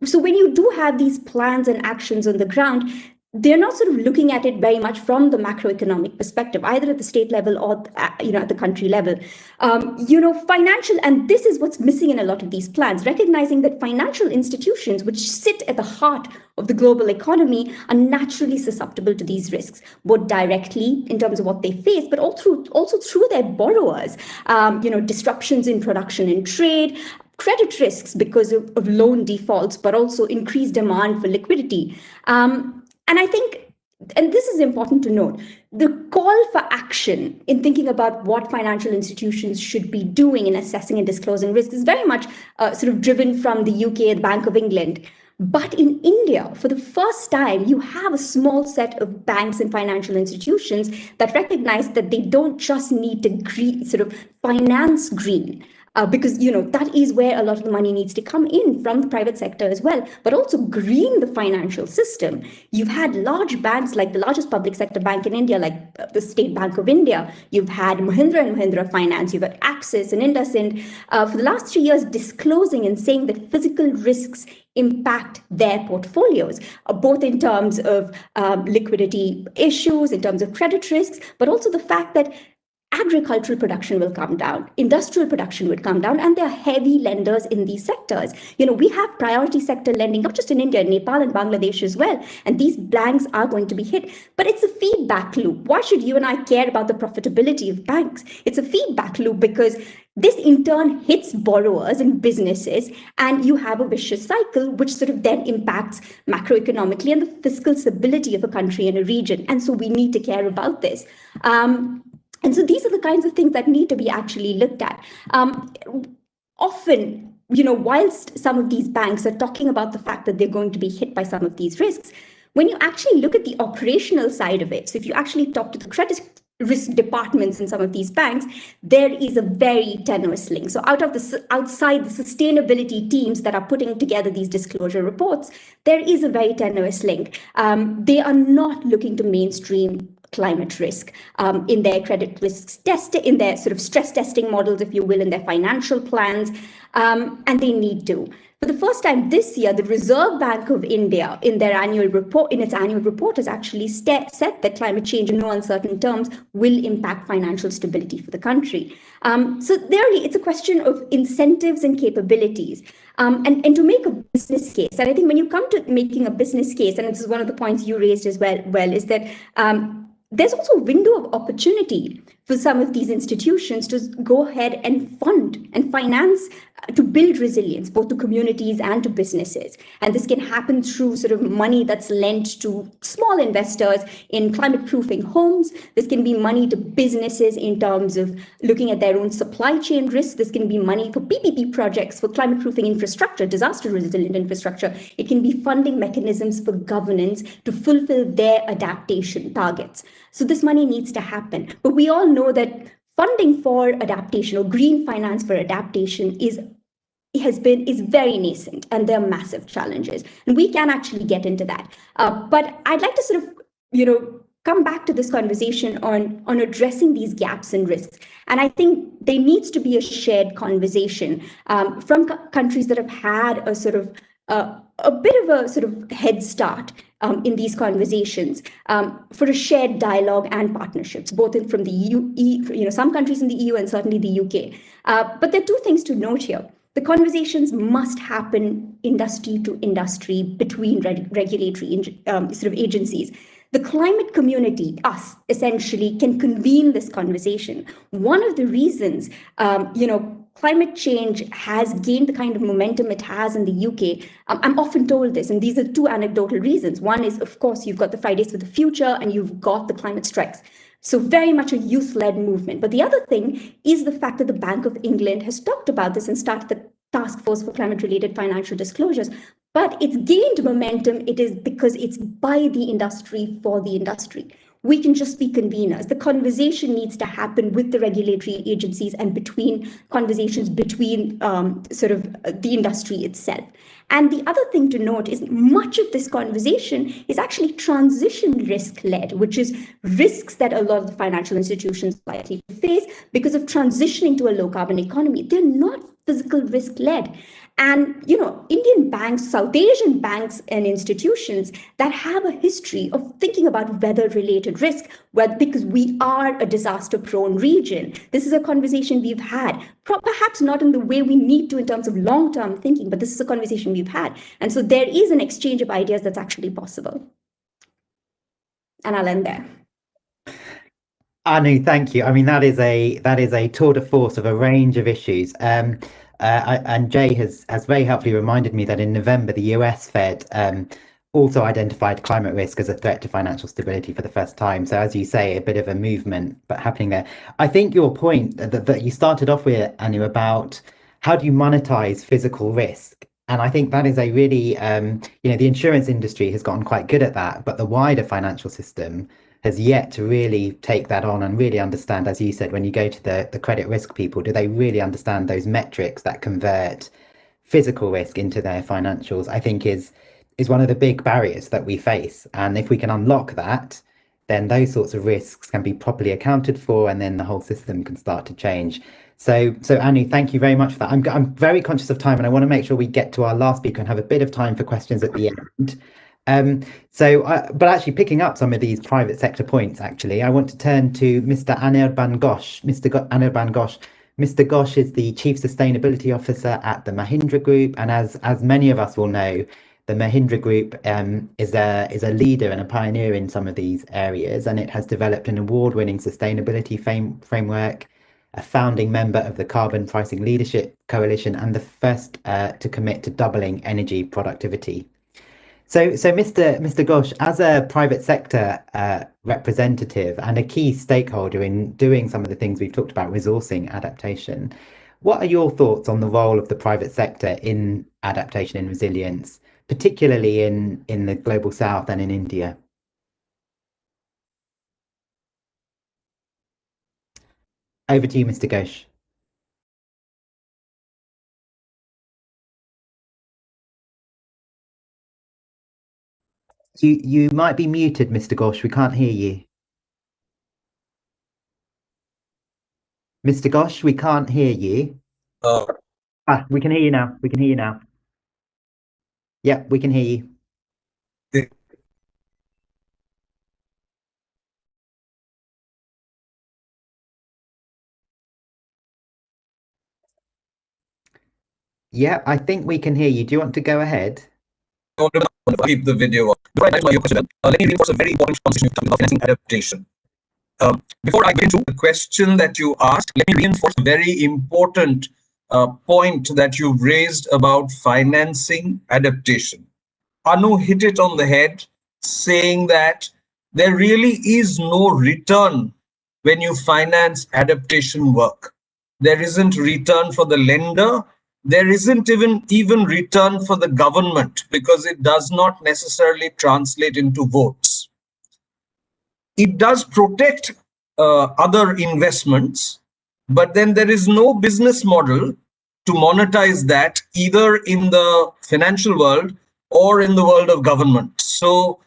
Speaker 8: so when you do have these plans and actions on the ground, they're not sort of looking at it very much from the macroeconomic perspective, either at the state level or at the country level. Financial, and this is what's missing in a lot of these plans, recognizing that financial institutions, which sit at the heart of the global economy, are naturally susceptible to these risks, both directly in terms of what they face, but also through their borrowers. Disruptions in production and trade, credit risks because of loan defaults, but also increased demand for liquidity. And I think, and this is important to note, the call for action in thinking about what financial institutions should be doing in assessing and disclosing risk is very much sort of driven from the UK, the Bank of England. But in India, for the first time, you have a small set of banks and financial institutions that recognize that they don't just need to finance green. Because that is where a lot of the money needs to come in from the private sector as well, but also green the financial system. You've had large banks like the largest public sector bank in India, like the State Bank of India. You've had Mahindra & Mahindra Finance. You've had Axis and IndusInd for the last 3 years disclosing and saying that physical risks impact their portfolios, both in terms of liquidity issues, in terms of credit risks, but also the fact that agricultural production will come down, industrial production would come down, and there are heavy lenders in these sectors. We have priority sector lending, not just in India, Nepal and Bangladesh as well, and these banks are going to be hit. But it's a feedback loop. Why should you and I care about the profitability of banks? It's a feedback loop because this in turn hits borrowers and businesses, and you have a vicious cycle, which sort of then impacts macroeconomically and the fiscal stability of a country and a region. And so we need to care about this. And so these are the kinds of things that need to be actually looked at. Often, whilst some of these banks are talking about the fact that they're going to be hit by some of these risks, when you actually look at the operational side of it, so if you actually talk to the credit risk departments in some of these banks, there is a very tenuous link. So outside the sustainability teams that are putting together these disclosure reports, there is a very tenuous link. They are not looking to mainstream climate risk in their credit risks in their sort of stress testing models, if you will, in their financial plans, and they need to. For the first time this year, the Reserve Bank of India, in its annual report, has actually said that climate change, in no uncertain terms, will impact financial stability for the country. So really, it's a question of incentives and capabilities. And to make a business case, and I think when you come to making a business case, and this is one of the points you raised as well, is that there's also a window of opportunity for some of these institutions to go ahead and fund and finance to build resilience, both to communities and to businesses. And this can happen through sort of money that's lent to small investors in climate proofing homes. This can be money to businesses in terms of looking at their own supply chain risks. This can be money for PPP projects, for climate proofing infrastructure, disaster resilient infrastructure. It can be funding mechanisms for governance to fulfill their adaptation targets. So this money needs to happen. But we all know that funding for adaptation or green finance for adaptation is very nascent, and there are massive challenges. And we can actually get into that. But I'd like to sort of, come back to this conversation on addressing these gaps and risks. And I think there needs to be a shared conversation from countries that have had a sort of a bit of a sort of head start in these conversations for a shared dialogue and partnerships, both from the EU, some countries in the EU and certainly the UK. But there are two things to note here. The conversations must happen industry to industry between regulatory sort of agencies. The climate community, us, essentially, can convene this conversation. One of the reasons, climate change has gained the kind of momentum it has in the UK. I'm often told this, and these are two anecdotal reasons. One is, of course, you've got the Fridays for the Future and you've got the climate strikes. So very much a youth-led movement. But the other thing is the fact that the Bank of England has talked about this and started the task force for climate-related financial disclosures. But it's gained momentum. It is because it's by the industry for the industry. We can just be conveners. The conversation needs to happen with the regulatory agencies and conversations between the industry itself. And the other thing to note is much of this conversation is actually transition risk-led, which is risks that a lot of the financial institutions likely face because of transitioning to a low-carbon economy. They're not physical risk-led. And, Indian banks, South Asian banks and institutions that have a history of thinking about weather-related risk, because we are a disaster-prone region. This is a conversation we've had, perhaps not in the way we need to in terms of long-term thinking, but this is a conversation we've had. And so there is an exchange of ideas that's actually possible. And I'll end there.
Speaker 4: Anu, thank you. I mean, that is a tour de force of a range of issues. And Jay has very helpfully reminded me that in November, the US Fed also identified climate risk as a threat to financial stability for the first time. So as you say, a bit of a movement but happening there. I think your point that you started off with, Anu, about how do you monetize physical risk? And I think that is a really, the insurance industry has gotten quite good at that, but the wider financial system has yet to really take that on and really understand, as you said, when you go to the credit risk people, do they really understand those metrics that convert physical risk into their financials? I think is one of the big barriers that we face. And if we can unlock that, then those sorts of risks can be properly accounted for, and then the whole system can start to change. So Anu, thank you very much for that. I'm very conscious of time, and I want to make sure we get to our last speaker and have a bit of time for questions at the end. But actually picking up some of these private sector points, actually, I want to turn to Mr. Anirban Ghosh. Anirban Ghosh. Mr. Ghosh is the Chief Sustainability Officer at the Mahindra Group, and as many of us will know, the Mahindra Group is a leader and a pioneer in some of these areas, and it has developed an award-winning sustainability framework, a founding member of the Carbon Pricing Leadership Coalition, and the first to commit to doubling energy productivity. So Mr. Ghosh, as a private sector representative and a key stakeholder in doing some of the things we've talked about, resourcing adaptation, what are your thoughts on the role of the private sector in adaptation and resilience, particularly in the global south and in India? Over to you, Mr. Ghosh. You might be muted, Mr. Ghosh. We can't hear you. Mr. Ghosh, we can't hear you. We can hear you now. We can hear you now. Yeah, we can hear you. Yeah, I think we can hear you. Do you want to go ahead?
Speaker 9: Keep the video up. Before I answer your question, let me reinforce a very important concept of financing adaptation. Before I get into the question that you asked, let me reinforce a very important point that you've raised about financing adaptation. Anu hit it on the head, saying that there really is no return when you finance adaptation work. There isn't return for the lender. There isn't even return for the government, because it does not necessarily translate into votes. It does protect other investments, but then there is no business model to monetize that, either in the financial world or in the world of government. So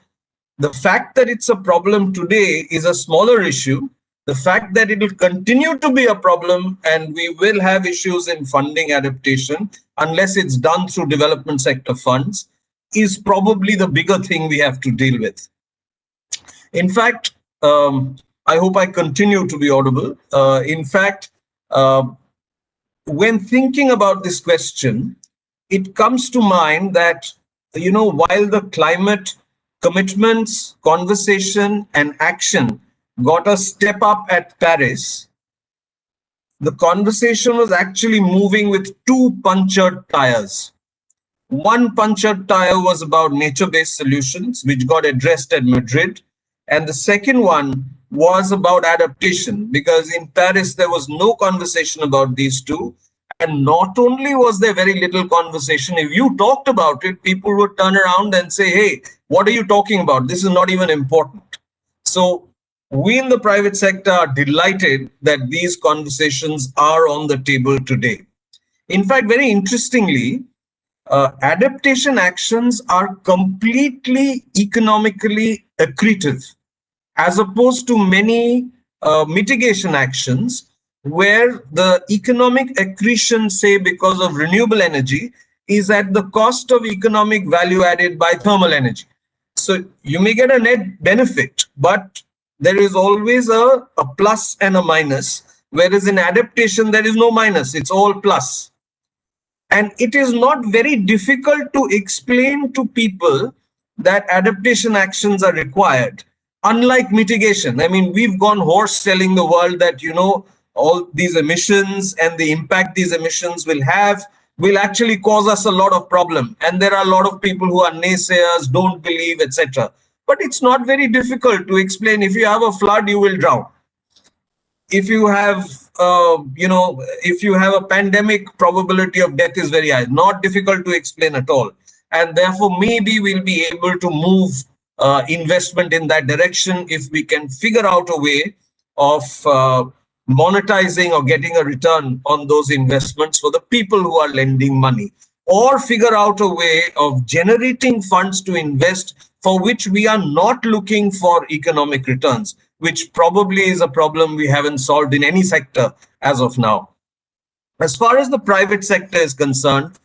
Speaker 9: the fact that it's a problem today is a smaller issue. The fact that it will continue to be a problem, and we will have issues in funding adaptation unless it's done through development sector funds, is probably the bigger thing we have to deal with. In fact, I hope I continue to be audible. In fact, when thinking about this question, it comes to mind that, while the climate commitments, conversation, and action got a step up at Paris, the conversation was actually moving with two punctured tires. One punctured tire was about nature-based solutions, which got addressed at Madrid. And the second one was about adaptation, because in Paris there was no conversation about these two. And not only was there very little conversation, if you talked about it, people would turn around and say, hey, what are you talking about? This is not even important. So we in the private sector are delighted that these conversations are on the table today. In fact, very interestingly, adaptation actions are completely economically accretive, as opposed to many mitigation actions where the economic accretion, say because of renewable energy, is at the cost of economic value added by thermal energy. So you may get a net benefit, but there is always a plus and a minus, whereas in adaptation there is no minus, it's all plus. And it is not very difficult to explain to people that adaptation actions are required, unlike mitigation. I mean, we've gone horse telling the world that, you know, all these emissions and the impact these emissions will have will actually cause us a lot of problem. And there are a lot of people who are naysayers, don't believe, etc. But it's not very difficult to explain. If you have a flood, you will drown. If you have if you have a pandemic, probability of death is very high. Not difficult to explain at all. And therefore maybe we'll be able to move investment in that direction if we can figure out a way of monetizing or getting a return on those investments for the people who are lending money, or figure out a way of generating funds to invest for which we are not looking for economic returns, which probably is a problem we haven't solved in any sector as of now. As far as the private sector is concerned,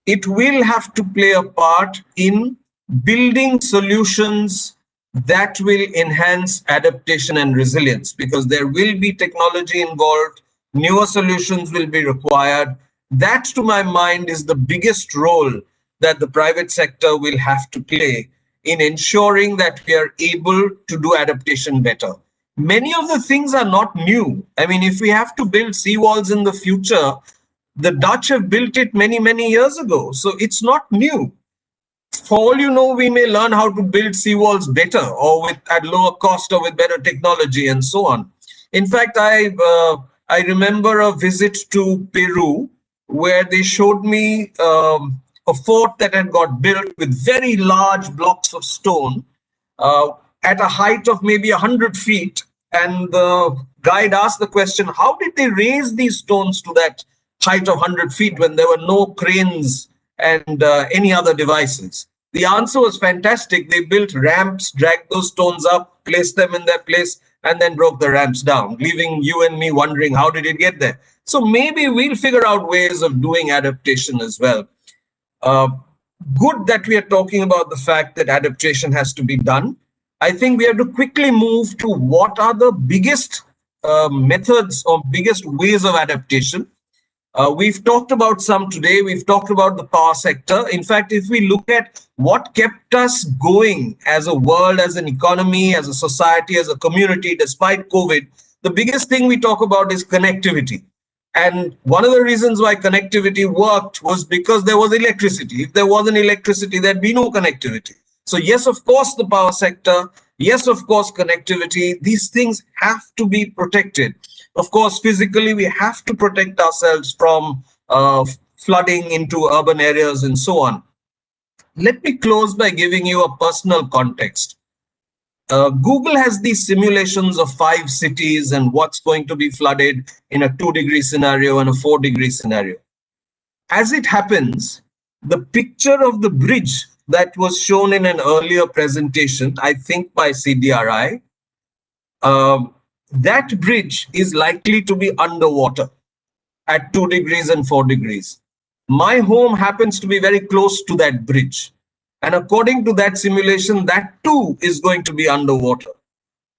Speaker 9: it will have to play a part in building solutions that will enhance adaptation and resilience, because there will be technology involved, newer solutions will be required. That, to my mind, is the biggest role that the private sector will have to play in ensuring that we are able to do adaptation better. Many of the things are not new. I mean, if we have to build seawalls in the future, the Dutch have built it many, many years ago. So it's not new. For all you know, we may learn how to build seawalls better, or at lower cost, or with better technology and so on. In fact, I remember a visit to Peru where they showed me a fort that had got built with very large blocks of stone at a height of maybe 100 feet. And the guide asked the question, how did they raise these stones to that height of 100 feet when there were no cranes and any other devices? The answer was fantastic. They built ramps, dragged those stones up, placed them in their place, and then broke the ramps down, leaving you and me wondering, how did it get there? So maybe we'll figure out ways of doing adaptation as well. Good that we are talking about the fact that adaptation has to be done. I think we have to quickly move to what are the biggest methods or biggest ways of adaptation. We've talked about some today. We've talked about the power sector. In fact, if we look at what kept us going as a world, as an economy, as a society, as a community, despite COVID, the biggest thing we talk about is connectivity. And one of the reasons why connectivity worked was because there was electricity. If there wasn't electricity, there'd be no connectivity. So yes, of course, the power sector. Yes, of course, connectivity. These things have to be protected. Of course, physically, we have to protect ourselves from flooding into urban areas and so on. Let me close by giving you a personal context. Google has these simulations of 5 cities and what's going to be flooded in a 2-degree scenario and a 4-degree scenario. As it happens, the picture of the bridge that was shown in an earlier presentation, I think by CDRI, that bridge is likely to be underwater at 2 degrees and 4 degrees. My home happens to be very close to that bridge. And according to that simulation, that too is going to be underwater.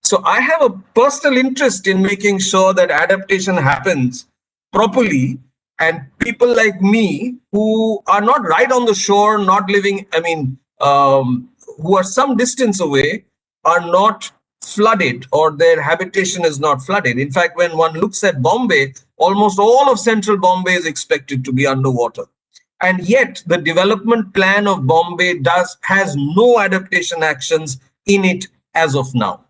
Speaker 9: So I have a personal interest in making sure that adaptation happens properly, and people like me who are not right on the shore, not living, who are some distance away, are not flooded, or their habitation is not flooded. In fact, when one looks at Bombay, almost all of central Bombay is expected to be underwater. And yet the development plan of Bombay has no adaptation actions in it as of now.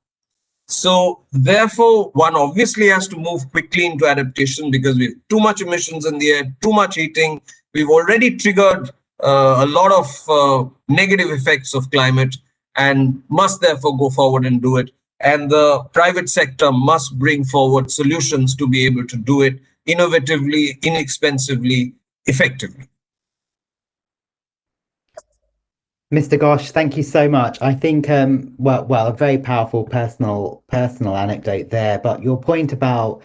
Speaker 9: So therefore, one obviously has to move quickly into adaptation because we have too much emissions in the air, too much heating. We've already triggered a lot of negative effects of climate and must therefore go forward and do it. And the private sector must bring forward solutions to be able to do it innovatively, inexpensively, effectively.
Speaker 4: Mr. Ghosh, thank you so much. I think, well, a very powerful personal anecdote there. But your point about,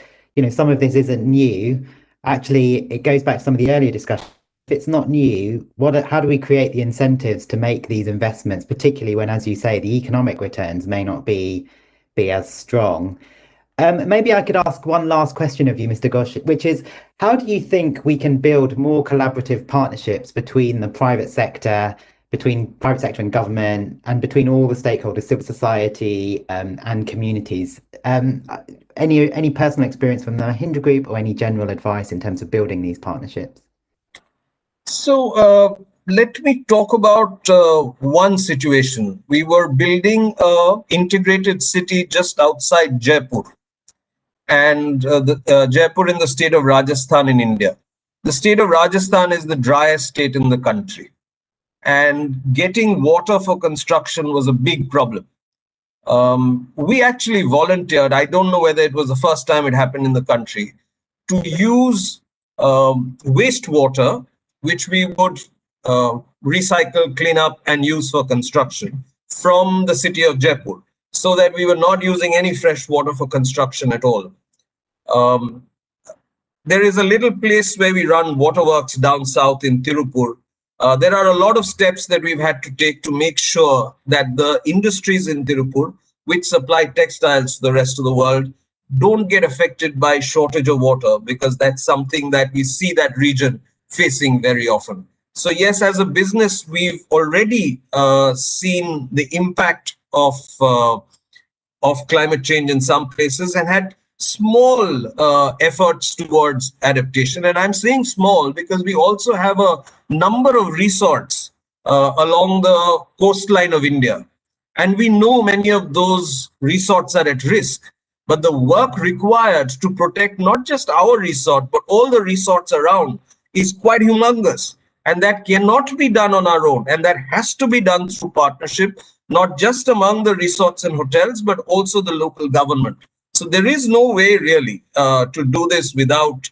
Speaker 4: some of this isn't new. Actually, it goes back to some of the earlier discussion. If it's not new, how do we create the incentives to make these investments, particularly when, as you say, the economic returns may not be as strong? Maybe I could ask one last question of you, Mr. Ghosh, which is, how do you think we can build more collaborative partnerships between the private sector and government, and between all the stakeholders, civil society, and communities? Any personal experience from the Mahindra Group, or any general advice in terms of building these partnerships?
Speaker 9: So let me talk about one situation. We were building an integrated city just outside Jaipur, and Jaipur in the state of Rajasthan in India. The state of Rajasthan is the driest state in the country, and getting water for construction was a big problem. We actually volunteered, I don't know whether it was the first time it happened in the country, to use wastewater, which we would recycle, clean up, and use for construction from the city of Jaipur, so that we were not using any fresh water for construction at all. There is a little place where we run waterworks down south in Tirupur. There are a lot of steps that we've had to take to make sure that the industries in Tirupur, which supply textiles to the rest of the world, don't get affected by shortage of water, because that's something that we see that region facing very often. So yes, as a business, we've already seen the impact of climate change in some places, and had small efforts towards adaptation. And I'm saying small because we also have a number of resorts along the coastline of India. And we know many of those resorts are at risk. But the work required to protect not just our resort, but all the resorts around is quite humongous. And that cannot be done on our own. And that has to be done through partnership, not just among the resorts and hotels, but also the local government. So there is no way really to do this without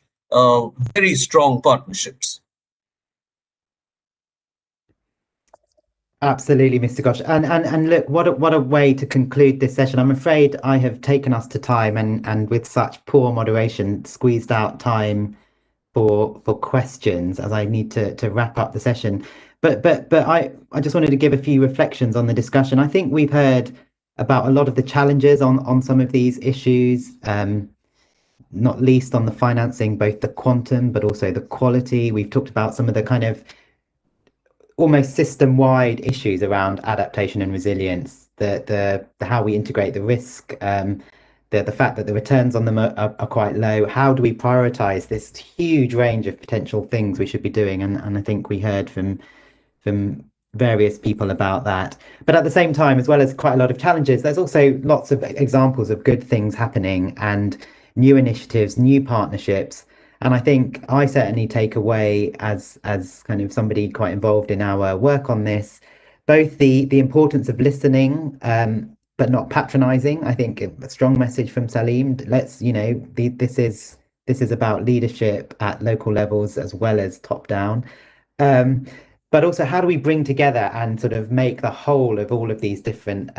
Speaker 9: very strong partnerships.
Speaker 4: Absolutely, Mr. Ghosh. And look, what a way to conclude this session. I'm afraid I have taken us to time, and with such poor moderation, squeezed out time for questions, as I need to wrap up the session. But I just wanted to give a few reflections on the discussion. I think we've heard about a lot of the challenges on some of these issues, not least on the financing, both the quantum but also the quality. We've talked about some of the kind of almost system-wide issues around adaptation and resilience, the how we integrate the risk, the fact that the returns on them are quite low. How do we prioritize this huge range of potential things we should be doing? And I think we heard from various people about that. But at the same time, as well as quite a lot of challenges, there's also lots of examples of good things happening, and new initiatives, new partnerships. And I think I certainly take away, as kind of somebody quite involved in our work on this, both the importance of listening, but not patronizing. I think a strong message from Salim. Let's, this is about leadership at local levels as well as top down. But also, how do we bring together and sort of make the whole of all of these different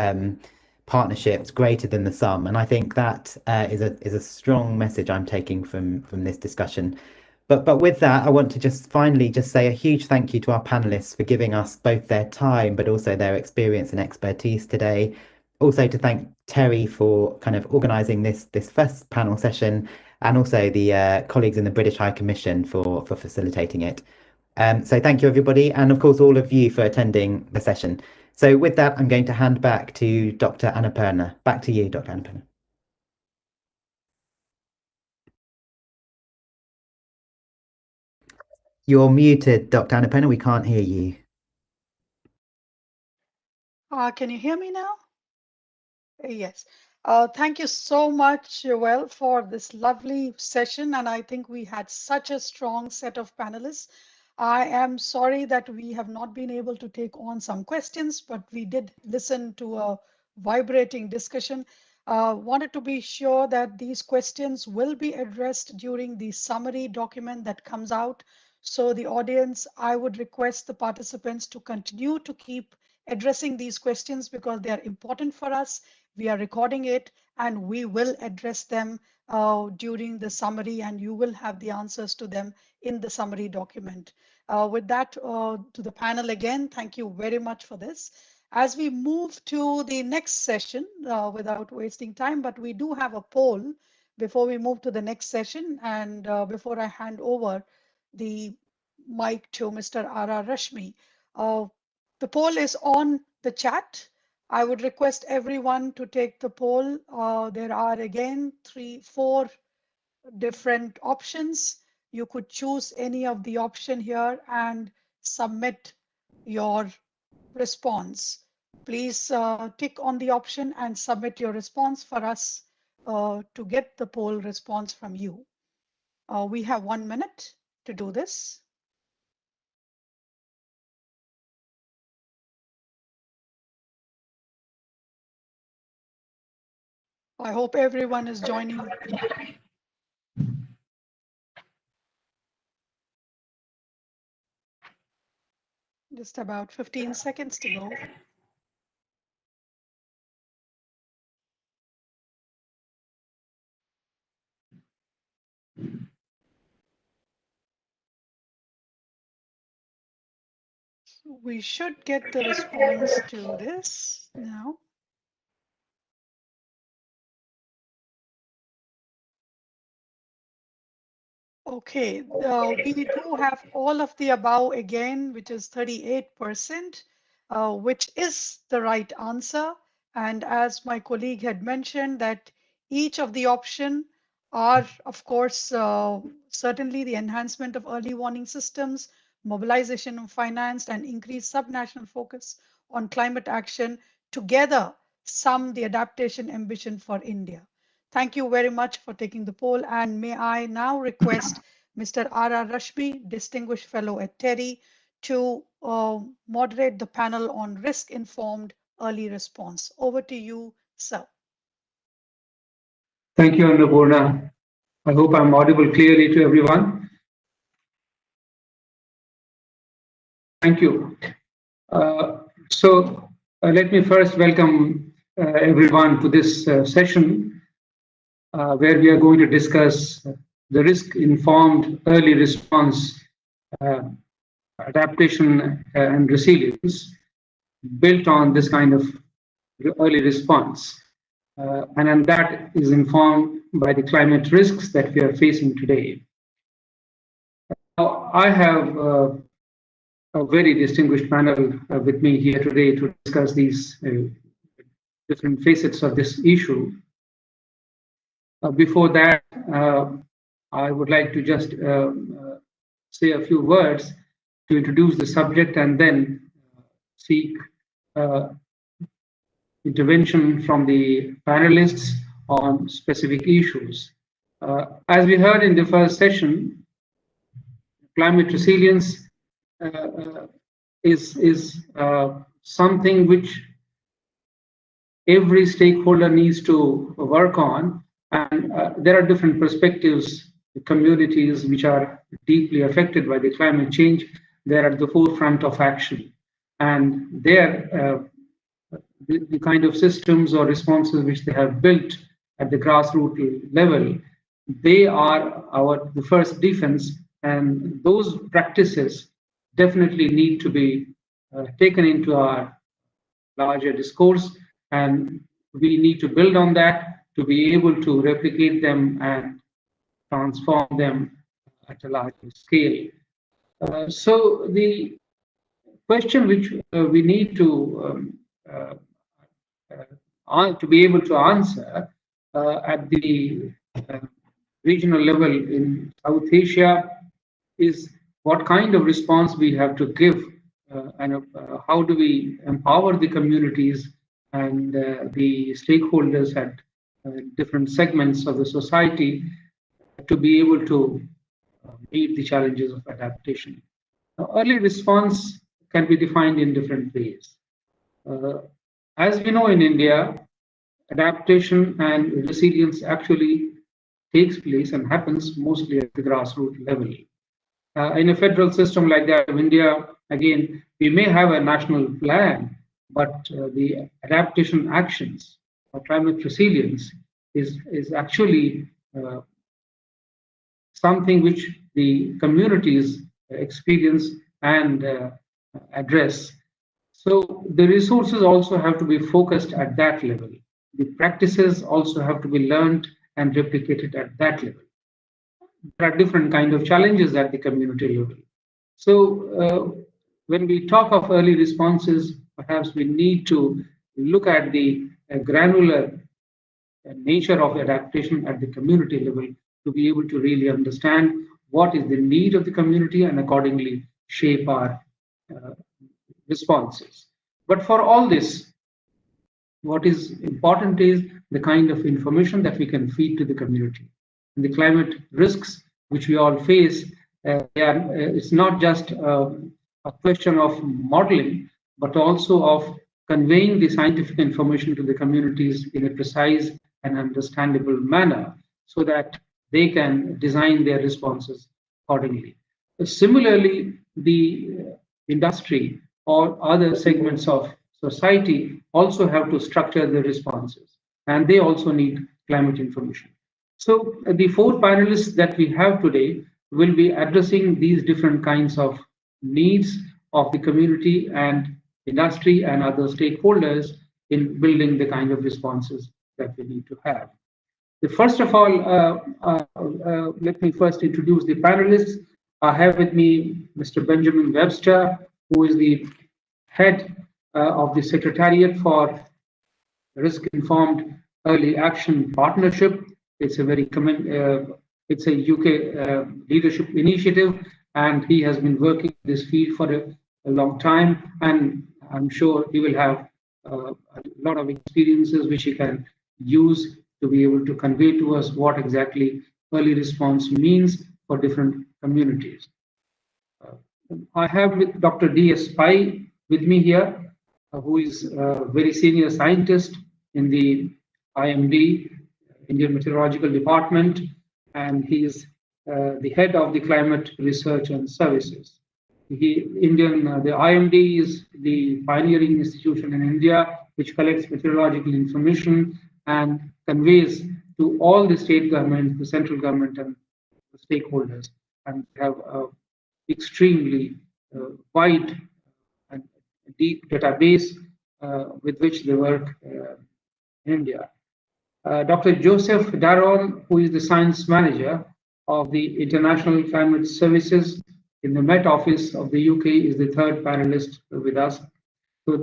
Speaker 4: partnerships greater than the sum? And I think that is a strong message I'm taking from this discussion. But with that, I want to just finally just say a huge thank you to our panelists for giving us both their time, but also their experience and expertise today. Also to thank Terry for kind of organising this first panel session, and also the colleagues in the British High Commission for facilitating it. So thank you, everybody, and of course all of you for attending the session. So with that, I'm going to hand back to Dr. Annapurna. Back to you, Dr. Annapurna. You're muted, Dr. Annapurna. We can't hear you.
Speaker 1: Can you hear me now? Yes. Thank you so much, Joel, for this lovely session. And I think we had such a strong set of panelists. I am sorry that we have not been able to take on some questions, but we did listen to a vibrating discussion. Wanted to be sure that these questions will be addressed during the summary document that comes out. So the audience, I would request the participants to continue to keep addressing these questions because they are important for us. We are recording it and we will address them during the summary, and you will have the answers to them in the summary document. With that, to the panel again, thank you very much for this. As we move to the next session, without wasting time, but we do have a poll before we move to the next session. And before I hand over the mic to Mr. R.R. Rashmi, the poll is on the chat. I would request everyone to take the poll. There are again 4 different options. You could choose any of the option here and submit your response. Please tick on the option and submit your response for us to get the poll response from you. We have 1 minute to do this. I hope everyone is joining. Just about 15 seconds to go. We should get the response to this now. Okay, we do have all of the above again, which is 38%, which is the right answer. And as my colleague had mentioned, that each of the option are, of course, certainly the enhancement of early warning systems, mobilization of finance, and increased subnational focus on climate action together sum the adaptation ambition for India. Thank you very much for taking the poll. And may I now request Mr. R.R. Rashmi, Distinguished Fellow at TERI, to moderate the panel on risk-informed early response. Over to you, sir.
Speaker 2: Thank you, Annapurna. I hope I'm audible clearly to everyone. Thank you. Let me first welcome everyone to this session where we are going to discuss the risk-informed early response, adaptation and resilience built on this kind of early response. And that is informed by the climate risks that we are facing today. Now, I have a very distinguished panel with me here today to discuss these different facets of this issue. Before that, I would like to just say a few words to introduce the subject and then seek intervention from the panelists on specific issues. As we heard in the first session, climate resilience is something which every stakeholder needs to work on, and there are different perspectives. The communities which are deeply affected by the climate change, they're at the forefront of action, and they're the kind of systems or responses which they have built at the grassroots level, they are the first defense, and those practices definitely need to be taken into our larger discourse, and we need to build on that to be able to replicate them and transform them at a larger scale. So the question which we need to be able to answer at the regional level in South Asia is what kind of response we have to give and how do we empower the communities and the stakeholders at different segments of the society to be able to meet the challenges of adaptation. Now, early response can be defined in different ways. As we know in India, adaptation and resilience actually takes place and happens mostly at the grassroots level. In a federal system like that of India, again, we may have a national plan, but the adaptation actions or climate resilience is actually something which the communities experience and address. So the resources also have to be focused at that level. The practices also have to be learned and replicated at that level. There are different kinds of challenges at the community level. So when we talk of early responses, perhaps we need to look at the granular nature of adaptation at the community level to be able to really understand what is the need of the community and accordingly shape our responses. But for all this, what is important is the kind of information that we can feed to the community. And the climate risks which we all face, it's not just a question of modeling, but also of conveying the scientific information to the communities in a precise and understandable manner so that they can design their responses accordingly. Similarly, the industry or other segments of society also have to structure their responses, and they also need climate information. So the four panelists that we have today will be addressing these different kinds of needs of the community and industry and other stakeholders in building the kind of responses that we need to have. First of all, let me first introduce the panelists. I have with me Mr. Benjamin Webster, who is the head of the Secretariat for Risk-Informed Early Action Partnership. It's a very it's a UK leadership initiative, and he has been working in this field for a long time, and I'm sure he will have a lot of experiences which he can use to be able to convey to us what exactly early response means for different communities. I have with Dr. D.S. Pai with me here, who is a very senior scientist in the IMD, Indian Meteorological Department, and he is the head of the Climate Research and Services. The IMD is the pioneering institution in India which collects meteorological information and conveys to all the state government, the central government, and the stakeholders, and have an extremely wide and deep database with which they work in India. Dr. Joseph Daron, who is the science manager of the International Climate Services in the Met Office of the UK, is the third panelist with us. So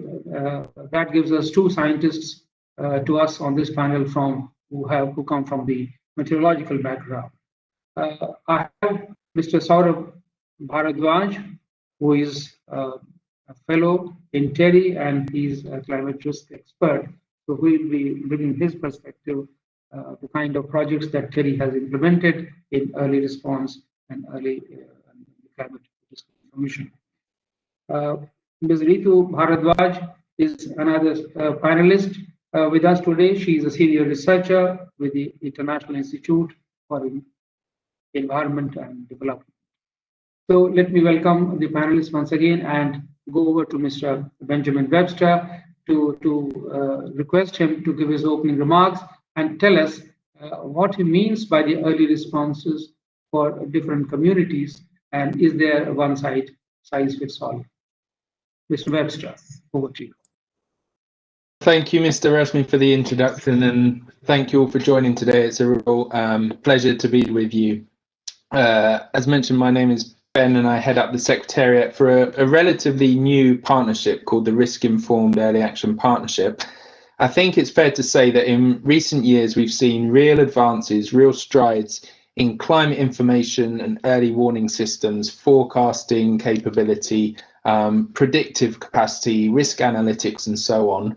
Speaker 2: that gives us two scientists to us on this panel who come from the meteorological background. I have Mr. Saurabh Bharadwaj, who is a fellow in TERI, and he's a climate risk expert. So we will be bringing his perspective, the kind of projects that TERI has implemented in early response and early climate risk information. Ms. Ritu Bharadwaj is another panelist with us today. She is a senior researcher with the International Institute for Environment and Development. So let me welcome the panelists once again and go over to Mr. Benjamin Webster to request him to give his opening remarks and tell us what he means by the early responses for different communities, and is there a one-size fits all? Mr. Webster, over to you.
Speaker 10: Thank you, Mr. Rasmi, for the introduction, and thank you all for joining today. It's a real pleasure to be with you. As mentioned, my name is Ben, and I head up the Secretariat for a relatively new partnership called the Risk-Informed Early Action Partnership. I think it's fair to say that in recent years, we've seen real advances, real strides in climate information and early warning systems, forecasting capability, predictive capacity, risk analytics, and so on.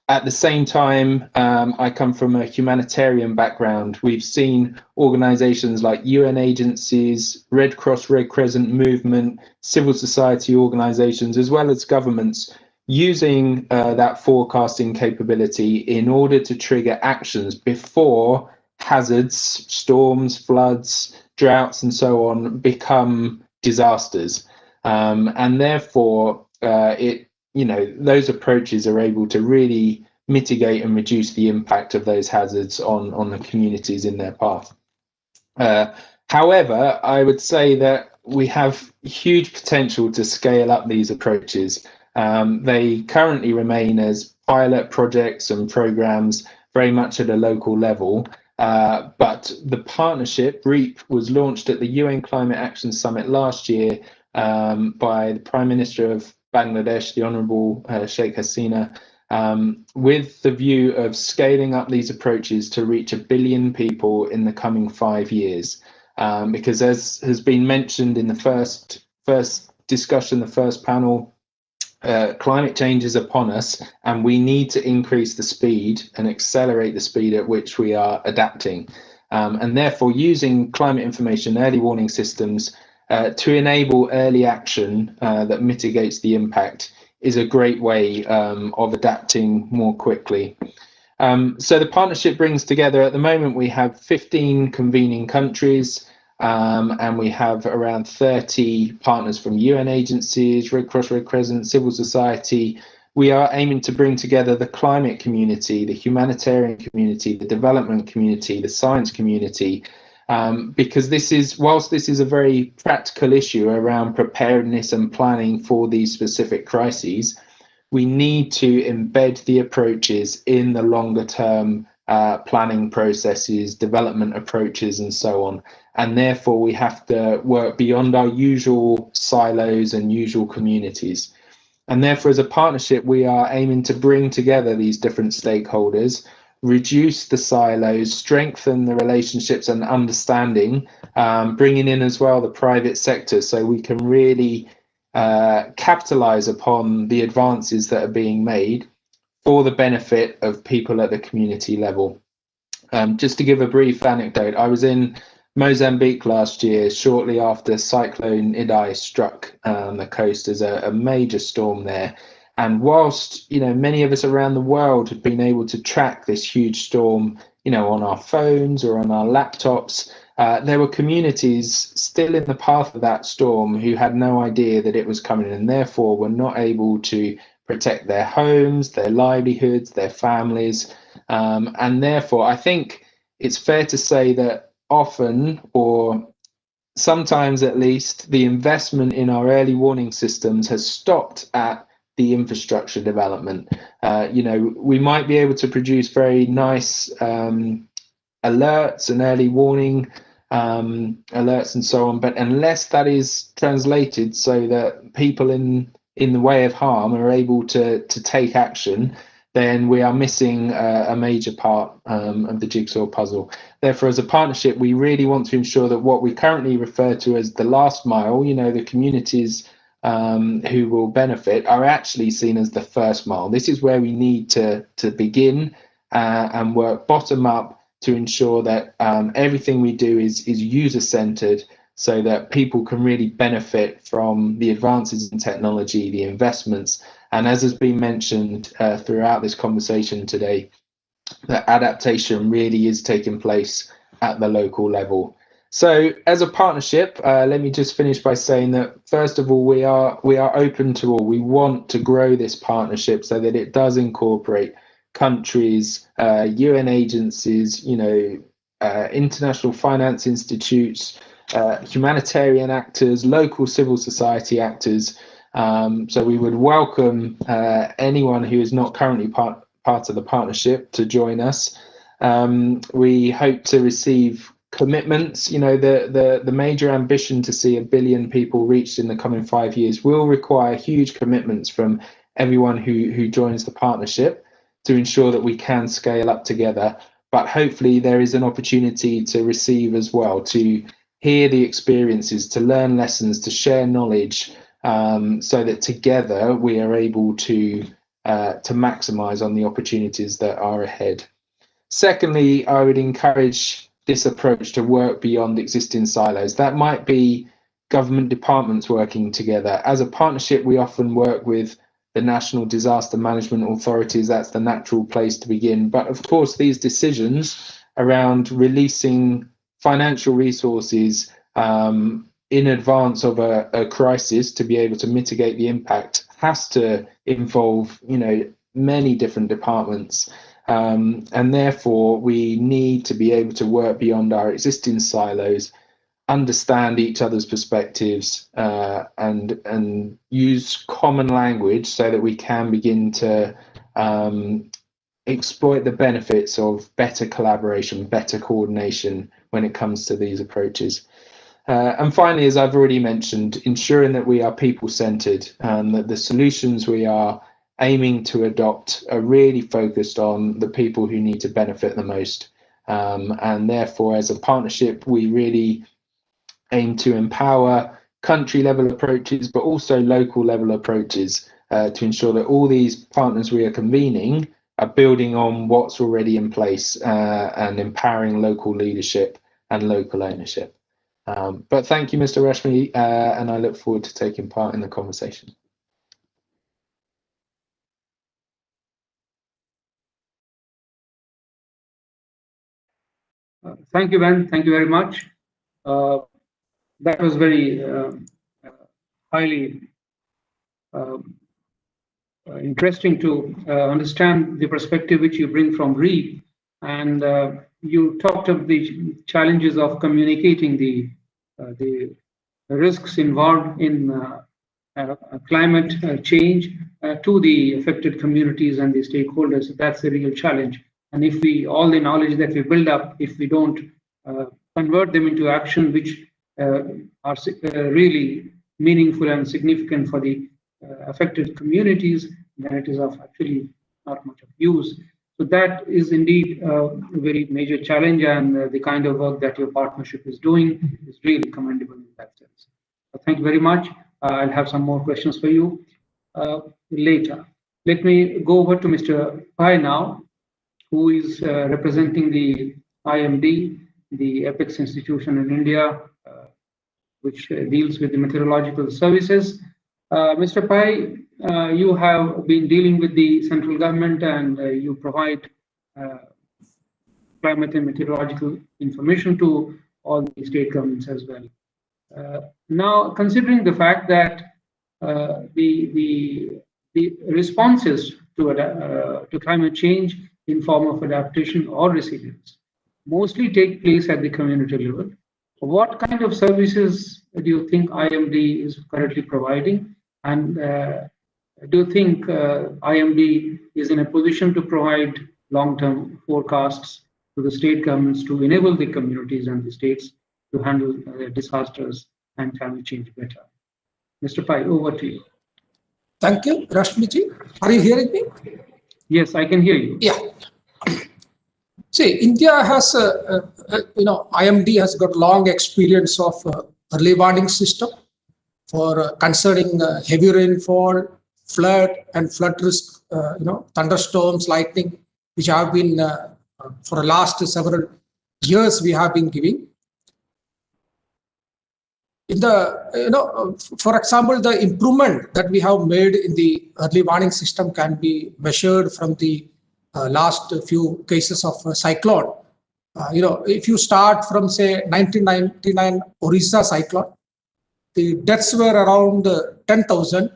Speaker 10: At the same time, I come from a humanitarian background. We've seen organizations like UN agencies, Red Cross, Red Crescent movement, civil society organizations, as well as governments using that forecasting capability in order to trigger actions before hazards, storms, floods, droughts, and so on become disasters. And therefore, those approaches are able to really mitigate and reduce the impact of those hazards on the communities in their path. However, I would say that we have huge potential to scale up these approaches. They currently remain as pilot projects and programs very much at a local level, but the partnership, REAP, was launched at the UN Climate Action Summit last year by the Prime Minister of Bangladesh, the Honourable Sheikh Hasina, with the view of scaling up these approaches to reach 1 billion people in the coming 5 years. Because as has been mentioned in the first discussion, the first panel, climate change is upon us, and we need to increase the speed and accelerate the speed at which we are adapting. And therefore, using climate information early warning systems to enable early action that mitigates the impact is a great way of adapting more quickly. So the partnership brings together, at the moment, we have 15 convening countries, and we have around 30 partners from UN agencies, Red Cross, Red Crescent, civil society. We are aiming to bring together the climate community, the humanitarian community, the development community, the science community, because whilst this is a very practical issue around preparedness and planning for these specific crises, we need to embed the approaches in the longer term planning processes, development approaches, and so on. And therefore, we have to work beyond our usual silos and usual communities. And therefore, as a partnership, we are aiming to bring together these different stakeholders, reduce the silos, strengthen the relationships and understanding, bringing in as well the private sector so we can really capitalize upon the advances that are being made for the benefit of people at the community level. Just to give a brief anecdote, I was in Mozambique last year, shortly after Cyclone Idai struck the coast as a major storm there. And whilst, many of us around the world had been able to track this huge storm, on our phones or on our laptops, there were communities still in the path of that storm who had no idea that it was coming, and therefore were not able to protect their homes, their livelihoods, their families. And therefore, I think it's fair to say that often, or sometimes at least, the investment in our early warning systems has stopped at the infrastructure development. We might be able to produce very nice alerts and early warning alerts and so on, but unless that is translated so that people in the way of harm are able to take action, then we are missing a major part of the jigsaw puzzle. Therefore, as a partnership, we really want to ensure that what we currently refer to as the last mile, the communities who will benefit, are actually seen as the first mile. This is where we need to begin and work bottom up to ensure that everything we do is user-centered, so that people can really benefit from the advances in technology, the investments, and as has been mentioned throughout this conversation today, that adaptation really is taking place at the local level. So as a partnership, let me just finish by saying that, first of all, we are open to all. We want to grow this partnership so that it does incorporate countries, UN agencies, international finance institutes, humanitarian actors, local civil society actors. So we would welcome anyone who is not currently part of the partnership to join us. We hope to receive commitments. The major ambition to see 1 billion people reached in the coming 5 years will require huge commitments from everyone who joins the partnership to ensure that we can scale up together. But hopefully there is an opportunity to receive as well, to hear the experiences, to learn lessons, to share knowledge, so that together we are able to to maximize on the opportunities that are ahead. Secondly, I would encourage this approach to work beyond existing silos. That might be government departments working together. As a partnership, we often work with the national disaster management authorities. That's the natural place to begin. But of course, these decisions around releasing financial resources in advance of a crisis to be able to mitigate the impact has to involve, many different departments. And therefore, we need to be able to work beyond our existing silos, understand each other's perspectives, and use common language so that we can begin to exploit the benefits of better collaboration, better coordination when it comes to these approaches. And finally, as I've already mentioned, ensuring that we are people-centered and that the solutions we are aiming to adopt are really focused on the people who need to benefit the most. And therefore, as a partnership, we really aim to empower country-level approaches, but also local-level approaches to ensure that all these partners we are convening are building on what's already in place and empowering local leadership and local ownership. But thank you, Mr. Rashmi, and I look forward to taking part in the conversation.
Speaker 11: Thank you, Ben. Thank you very much. That was very highly interesting to understand the perspective which you bring from REAP. And you talked of the challenges of communicating the risks involved in climate change to the affected communities and the stakeholders. That's a real challenge. And if all the knowledge that we build up, if we don't convert them into action, which are really meaningful and significant for the affected communities, then it is of actually not much of use. So that is indeed a very major challenge, and the kind of work that your partnership is doing is really commendable in that sense. So thank you very much. I'll have some more questions for you later. Let me go over to Mr. Pai now, who is representing the IMD, the Apex institution in India, which deals with the meteorological services. Mr. Pai, you have been dealing with the central government and you provide climate and meteorological information to all the state governments as well. Now, considering the fact that the responses to climate change in form of adaptation or resilience mostly take place at the community level, what kind of services do you think IMD is currently providing? And do you think IMD is in a position to provide long-term forecasts to the state governments to enable the communities and the states to handle disasters and climate change better? Mr. Pai, over to you.
Speaker 2: Thank you, Rashmiji. Are you hearing me?
Speaker 11: Yes, I can hear you.
Speaker 2: Yeah. See, India has, IMD has got long experience of early warning system for concerning heavy rainfall, flood and flood risk, thunderstorms, lightning, which have been for the last several years we have been giving. In the, for example, the improvement that we have made in the early warning system can be measured from the last few cases of cyclone. If you start from say 1999 Orissa cyclone, the deaths were around 10,000.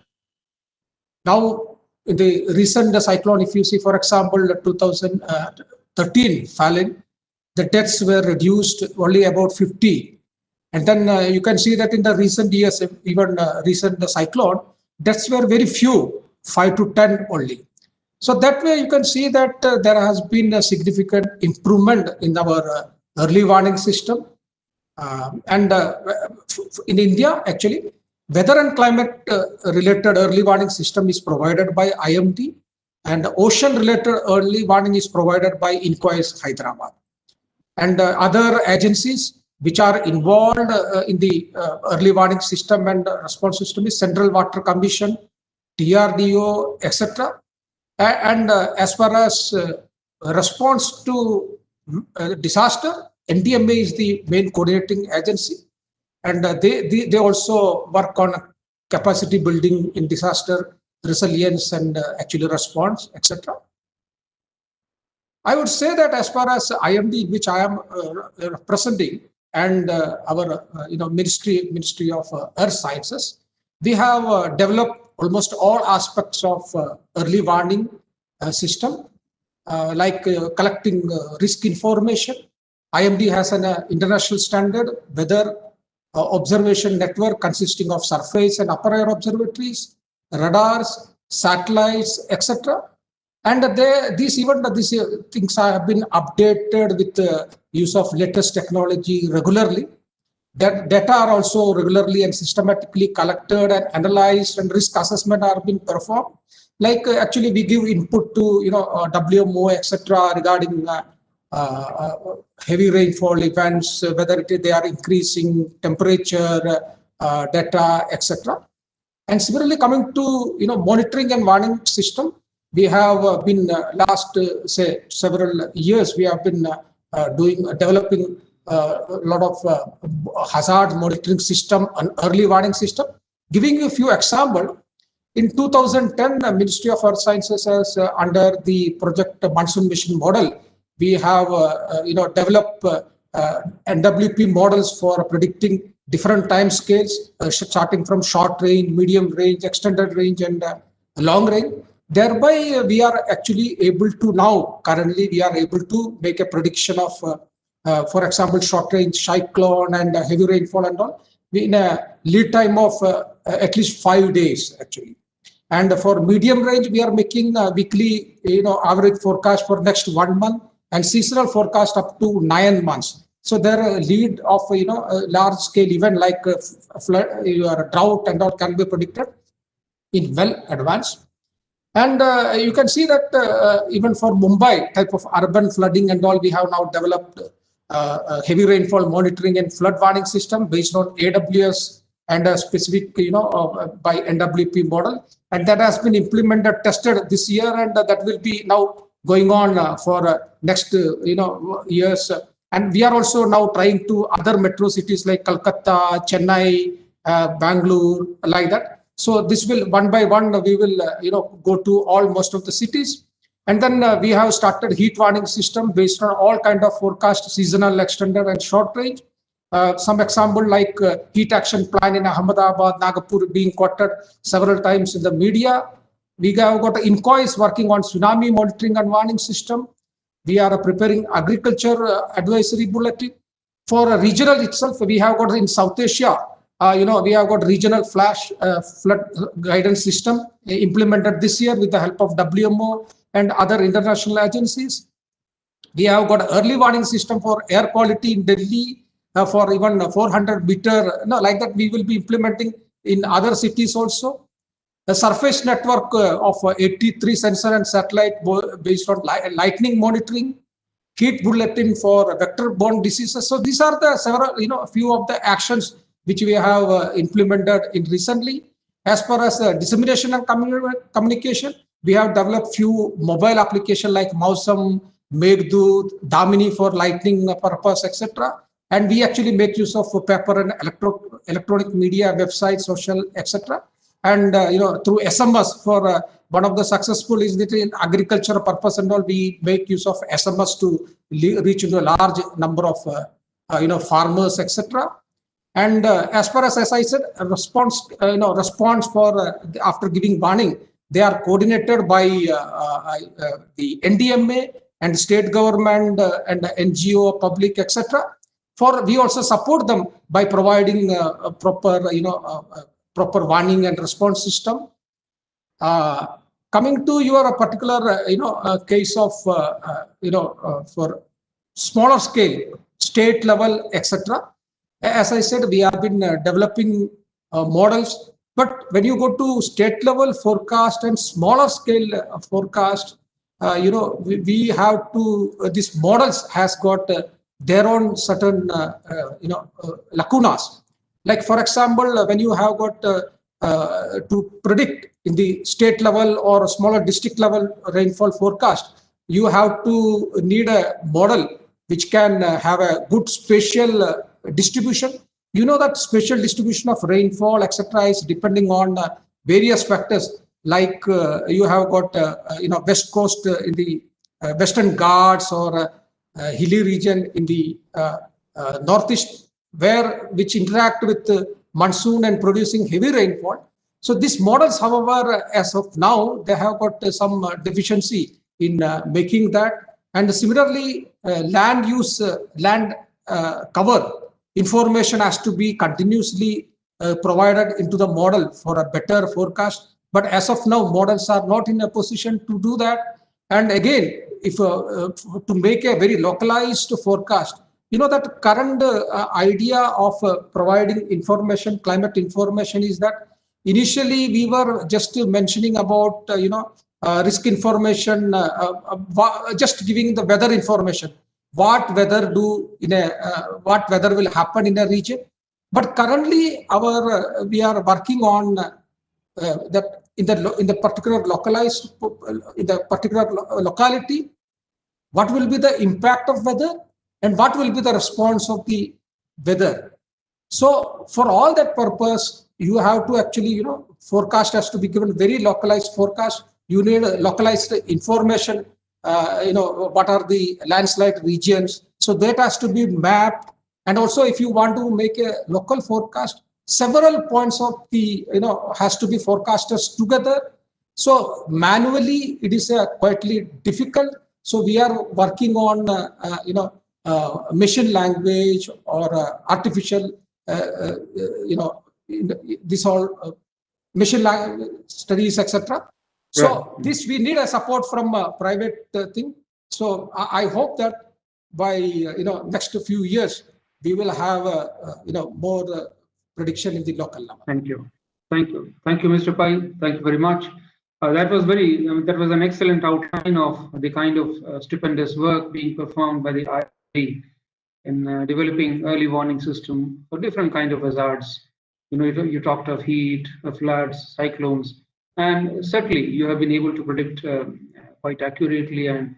Speaker 2: Now, in the recent cyclone, if you see, for example, 2013 Falin, the deaths were reduced only about 50. And then you can see that in the recent years, even recent cyclone, deaths were very few, 5 to 10 only. So that way you can see that there has been a significant improvement in our early warning system. And in India, actually, weather and climate related early warning system is provided by IMD, and ocean related early warning is provided by INCOIS Hyderabad. And other agencies which are involved in the early warning system and response system is Central Water Commission, DRDO, etc. And as far as response to disaster, NDMA is the main coordinating agency, and they also work on capacity building in disaster resilience and actually response, etc. I would say that as far as IMD, which I am representing, and our Ministry of Earth Sciences, we have developed almost all aspects of early warning system, like collecting risk information. IMD has an international standard weather observation network consisting of surface and upper air observatories, radars, satellites, etc. And these things have been updated with the use of latest technology regularly. That data are also regularly and systematically collected and analyzed, and risk assessment are being performed. Like actually, we give input to WMO, etc. regarding heavy rainfall events, whether they are increasing temperature, data, etc. And similarly, coming to monitoring and warning system, we have been last say several years we have been developing a lot of hazard monitoring system and early warning system. Giving you a few examples, in 2010, the Ministry of Earth Sciences has under the project Monsoon Mission model, we have developed NWP models for predicting different time scales, starting from short range, medium range, extended range, and long range. Thereby, we are actually able to now, currently, we are able to make a prediction of, for example, short range cyclone and heavy rainfall and all, in a lead time of at least 5 days, actually. And for medium range, we are making weekly, average forecast for next 1 month and seasonal forecast up to 9 months. So there are lead of, a large scale event like flood, your drought and all can be predicted in well advance. And you can see that even for Mumbai type of urban flooding and all, we have now developed heavy rainfall monitoring and flood warning system based on AWS and a specific, by NWP model. And that has been implemented, tested this year, and that will be now going on for next, years. And we are also now trying to other metro cities like Kolkata, Chennai, Bangalore, like that. So this will one by one, we will, go to most of the cities. And then we have started heat warning system based on all kind of forecast, seasonal, extended and short range. Some example like heat action plan in Ahmedabad, Nagpur being quoted several times in the media. We have got INCOIS working on tsunami monitoring and warning system. We are preparing agriculture advisory bulletin. For regional itself, we have got in South Asia, we have got regional flash flood guidance system implemented this year with the help of WMO and other international agencies. We have got early warning system for air quality in Delhi for even 400 meter, like that we will be implementing in other cities also. The surface network of 83 sensor and satellite based on lightning monitoring, heat bulletin for vector-borne diseases. So these are the several, a few of the actions which we have implemented in recently. As far as dissemination and communication, we have developed few mobile applications like Mausam, Meghdut, Damini for lightning purpose, etc. And we actually make use of paper and electronic media, websites, social, etc. And through SMS for one of the successful is that in agriculture purpose and all, we make use of SMS to reach into a large number of farmers, etc. And as far as I said, response for after giving warning, they are coordinated by the NDMA and state government and NGO, public, etc. For we also support them by providing a proper, proper warning and response system. Coming to your particular, case of, for smaller scale, state level, etc. As I said, we have been developing models, but when you go to state level forecast and smaller scale forecast, we have to, these models has got their own certain, lacunas. Like for example, when you have got to predict in the state level or smaller district level rainfall forecast, you have to need a model which can have a good spatial distribution. You know that spatial distribution of rainfall, etc., is depending on various factors, like you have got west coast in the Western Ghats or hilly region in the northeast, which interact with monsoon and producing heavy rainfall. So these models, however, as of now, they have got some deficiency in making that. And similarly, land use, land cover information has to be continuously provided into the model for a better forecast. But as of now, models are not in a position to do that. And again, if to make a very localized forecast, you know that current idea of providing information, climate information, is that initially we were just mentioning about risk information, just giving the weather information, what weather what weather will happen in a region. But currently we are working on that in the particular localized, in the particular locality, what will be the impact of weather and what will be the response of the weather. So for all that purpose, you have to actually, forecast has to be given very localized forecast. You need localized information, what are the landslide regions. So that has to be mapped. And also if you want to make a local forecast, several points of the, has to be forecasted together. So manually, it is quite difficult. So we are working on, machine language or artificial, this all machine language studies, etc. So right. This we need a support from private thing. So I hope that by next few years we will have more prediction in the local level.
Speaker 11: Thank you, Mr. Pai. Thank you very much. That was an excellent outline of the kind of stupendous work being performed by the IIT in developing early warning system for different kind of hazards. You talked of heat, of floods, cyclones, and certainly you have been able to predict quite accurately and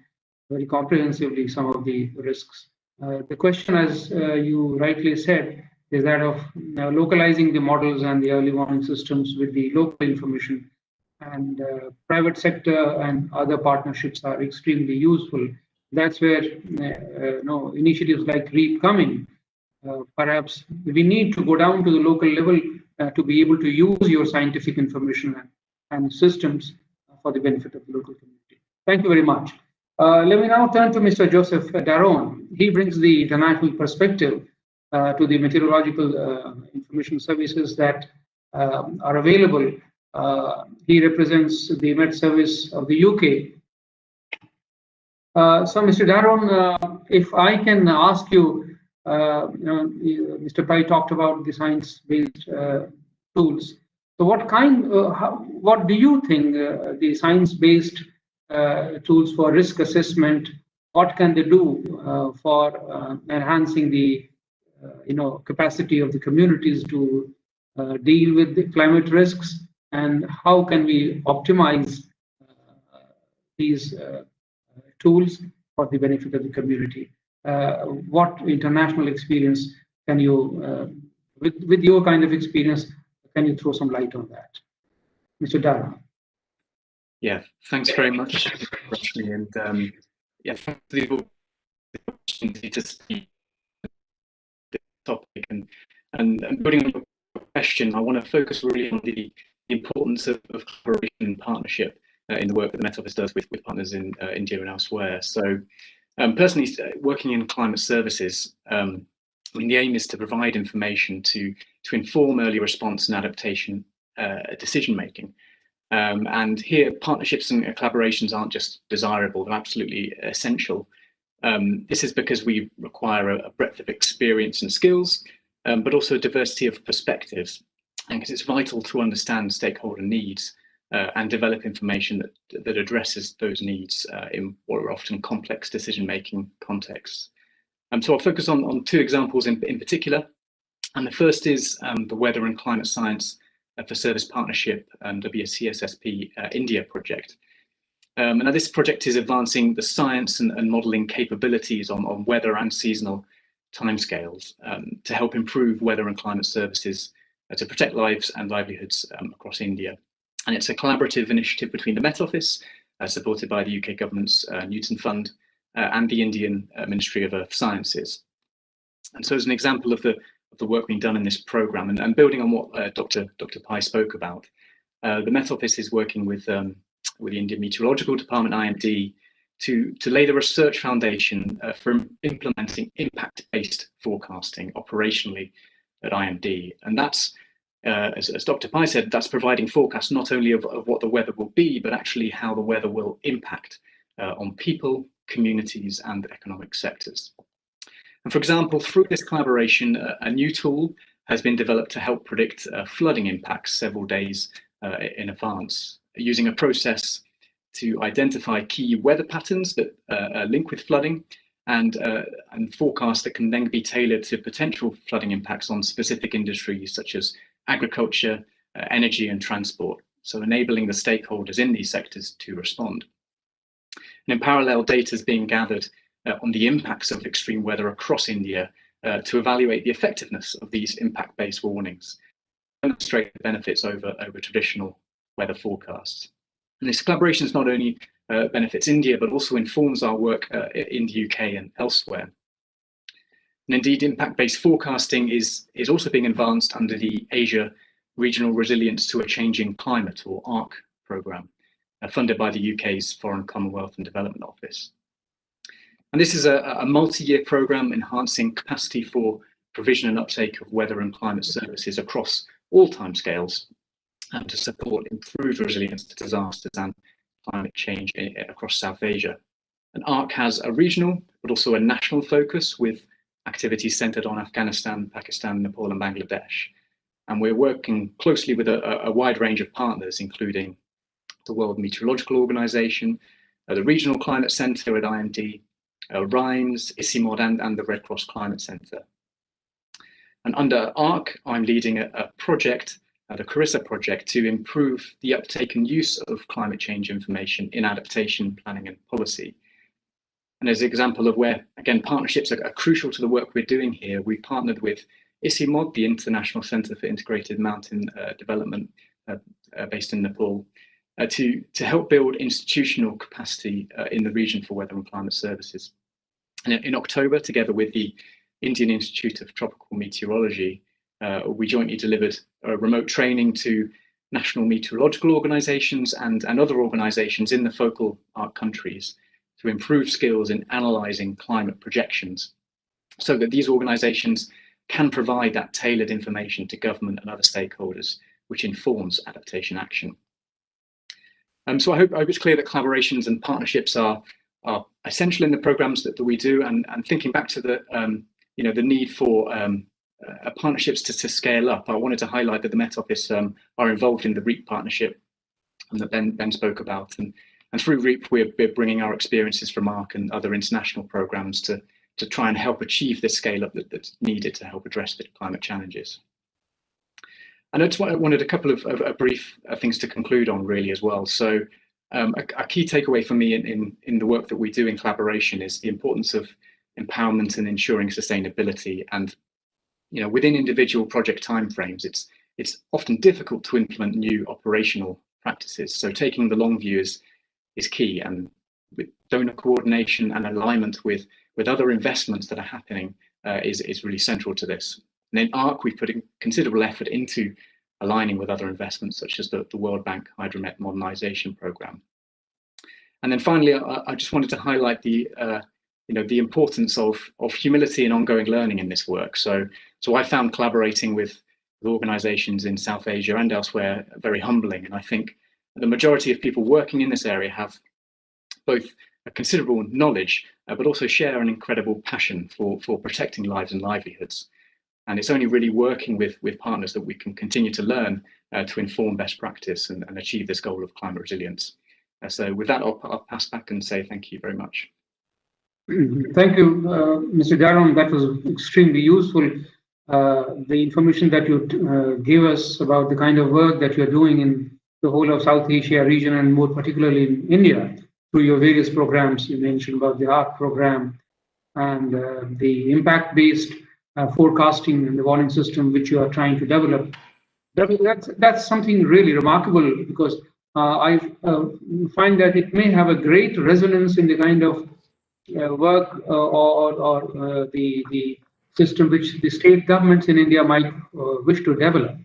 Speaker 11: very comprehensively some of the risks. The question, as you rightly said, is that of localizing the models and the early warning systems with the local information. And private sector and other partnerships are extremely useful. That's where initiatives like REAP come in. Perhaps we need to go down to the local level to be able to use your scientific information and systems for the benefit of the local community. Thank you very much. Let me now turn to Mr. Joseph Daron. He brings the international perspective to the meteorological information services that are available. He represents the Met Service of the UK. So, Mr. Daron, if I can ask you, Mr. Pai talked about the science-based tools. So, what do you think the science-based tools for risk assessment? What can they do for enhancing the capacity of the communities to deal with the climate risks? And how can we optimize these tools for the benefit of the community? What international experience can you, with your kind of experience, can you throw some light on that? Mr. Dara.
Speaker 12: Yeah, thanks very much, Rashmi, and yeah, thanks for the opportunity to speak the topic. And building on your question, I want to focus really on the importance of collaboration and partnership in the work that the Met Office does with partners in India and elsewhere. So personally, working in climate services, the aim is to provide information to inform early response and adaptation decision making. And here, partnerships and collaborations aren't just desirable, they're absolutely essential. This is because we require a breadth of experience and skills, but also a diversity of perspectives. And because it's vital to understand stakeholder needs and develop information that addresses those needs in what are often complex decision-making contexts. So I'll focus on two examples in particular. And the first is the weather and climate science for Service Partnership and be a CSSP India project. Now this project is advancing the science and modelling capabilities on weather and seasonal timescales to help improve weather and climate services to protect lives and livelihoods across India. And it's a collaborative initiative between the Met Office, supported by the UK government's Newton Fund, and the Indian Ministry of Earth Sciences. And so as an example of the work being done in this programme, and building on what Dr. Pai spoke about, the Met Office is working with the Indian Meteorological Department, IMD, to lay the research foundation for implementing impact-based forecasting operationally at IMD. And that's, as Dr. Pai said, that's providing forecasts not only of what the weather will be, but actually how the weather will impact on people, communities, and economic sectors. And for example, through this collaboration, a new tool has been developed to help predict flooding impacts several days in advance, using a process to identify key weather patterns that link with flooding and forecasts that can then be tailored to potential flooding impacts on specific industries such as agriculture, energy and transport, so enabling the stakeholders in these sectors to respond. And in parallel, data is being gathered on the impacts of extreme weather across India to evaluate the effectiveness of these impact-based warnings, demonstrate the benefits over traditional weather forecasts. And this collaboration not only benefits India, but also informs our work in the UK and elsewhere. And indeed, impact-based forecasting is also being advanced under the Asia Regional Resilience to a Changing Climate, or ARC programme, funded by the UK's Foreign, Commonwealth and Development Office. And this is a multi-year programme enhancing capacity for provision and uptake of weather and climate services across all timescales, to support improved resilience to disasters and climate change across South Asia. And ARC has a regional, but also a national focus with activities centred on Afghanistan, Pakistan, Nepal and Bangladesh. And we're working closely with a wide range of partners, including the World Meteorological Organization, the Regional Climate Centre at IMD, RIMES, ICIMOD and the Red Cross Climate Centre. And under ARC, I'm leading a project, the Carissa project, to improve the uptake and use of climate change information in adaptation, planning and policy. And as an example of where, again, partnerships are crucial to the work we're doing here, we partnered with ICIMOD, the International Centre for Integrated Mountain Development, based in Nepal, to help build institutional capacity in the region for weather and climate services. And in October, together with the Indian Institute of Tropical Meteorology, we jointly delivered remote training to national meteorological organisations and other organisations in the focal ARC countries to improve skills in analysing climate projections, so that these organisations can provide that tailored information to government and other stakeholders, which informs adaptation action. So I hope it's clear that collaborations and partnerships are essential in the programmes that we do, and thinking back to the the need for partnerships to scale up. I wanted to highlight that the Met Office are involved in the REAP partnership that Ben spoke about, and through REAP we're bringing our experiences from ARC and other international programmes to try and help achieve this scale up that's needed to help address the climate challenges. And I just wanted a couple of brief things to conclude on really as well. So a key takeaway for me in the work that we do in collaboration is the importance of empowerment and ensuring sustainability. And within individual project timeframes, it's often difficult to implement new operational practices. So taking the long view is key, and with donor coordination and alignment with other investments that are happening is really central to this. And in ARC, we've put a considerable effort into aligning with other investments, such as the World Bank Hydromet Modernisation Programme. And then finally, I just wanted to highlight the importance of humility and ongoing learning in this work. So I found collaborating with organisations in South Asia and elsewhere very humbling. And I think the majority of people working in this area have both a considerable knowledge, but also share an incredible passion for protecting lives and livelihoods. And it's only really working with partners that we can continue to learn to inform best practice and achieve this goal of climate resilience. So with that, I'll pass back and say thank you very much.
Speaker 11: Thank you, Mr. Daron. That was extremely useful. the information that you give us about the kind of work that you're doing in the whole of South Asia region and more particularly in India through your various programs. You mentioned about the ARC program and the impact-based forecasting and the warning system which you are trying to develop. That's something really remarkable, because I find that it may have a great resonance in the kind of work or the system which the state governments in India might wish to develop.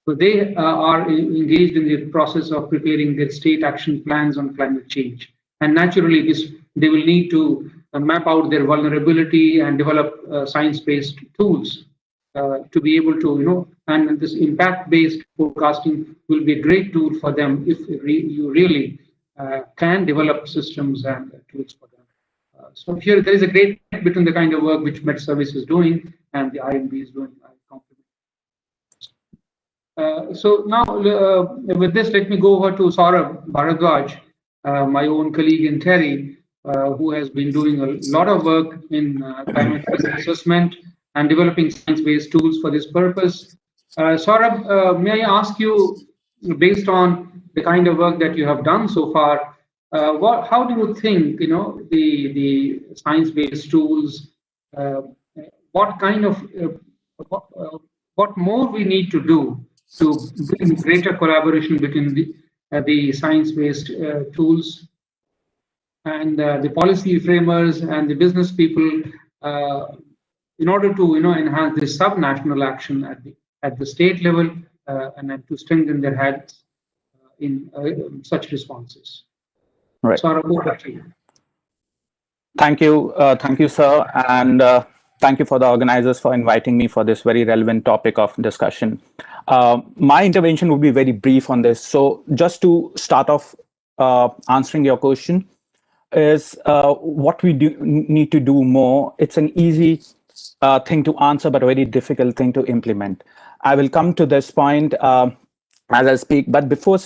Speaker 11: So they are engaged in the process of preparing their state action plans on climate change. And naturally, they will need to map out their vulnerability and develop science-based tools to be able to, and this impact-based forecasting will be a great tool for them if you really can develop systems and tools for them. So here there is a great between the kind of work which Met Service is doing and the IMB is doing. So now with this, let me go over to Saurabh Bharadwaj, my own colleague in TERI, who has been doing a lot of work in climate risk assessment and developing science-based tools for this purpose. Saurabh, may I ask you, based on the kind of work that you have done so far, how do you think, the science-based tools, what kind of, what more we need to do to bring greater collaboration between the science-based tools and the policy framers and the business people in order to enhance this sub-national action at the state level and to strengthen their heads in such responses.
Speaker 13: Right.
Speaker 11: Saurabh, over to you.
Speaker 13: Thank you, sir, and thank you for the organizers for inviting me for this very relevant topic of discussion. My intervention will be very brief on this. So just to start off answering your question is what we need to do more. It's an easy thing to answer, but a very difficult thing to implement. I will come to this point as I speak, but before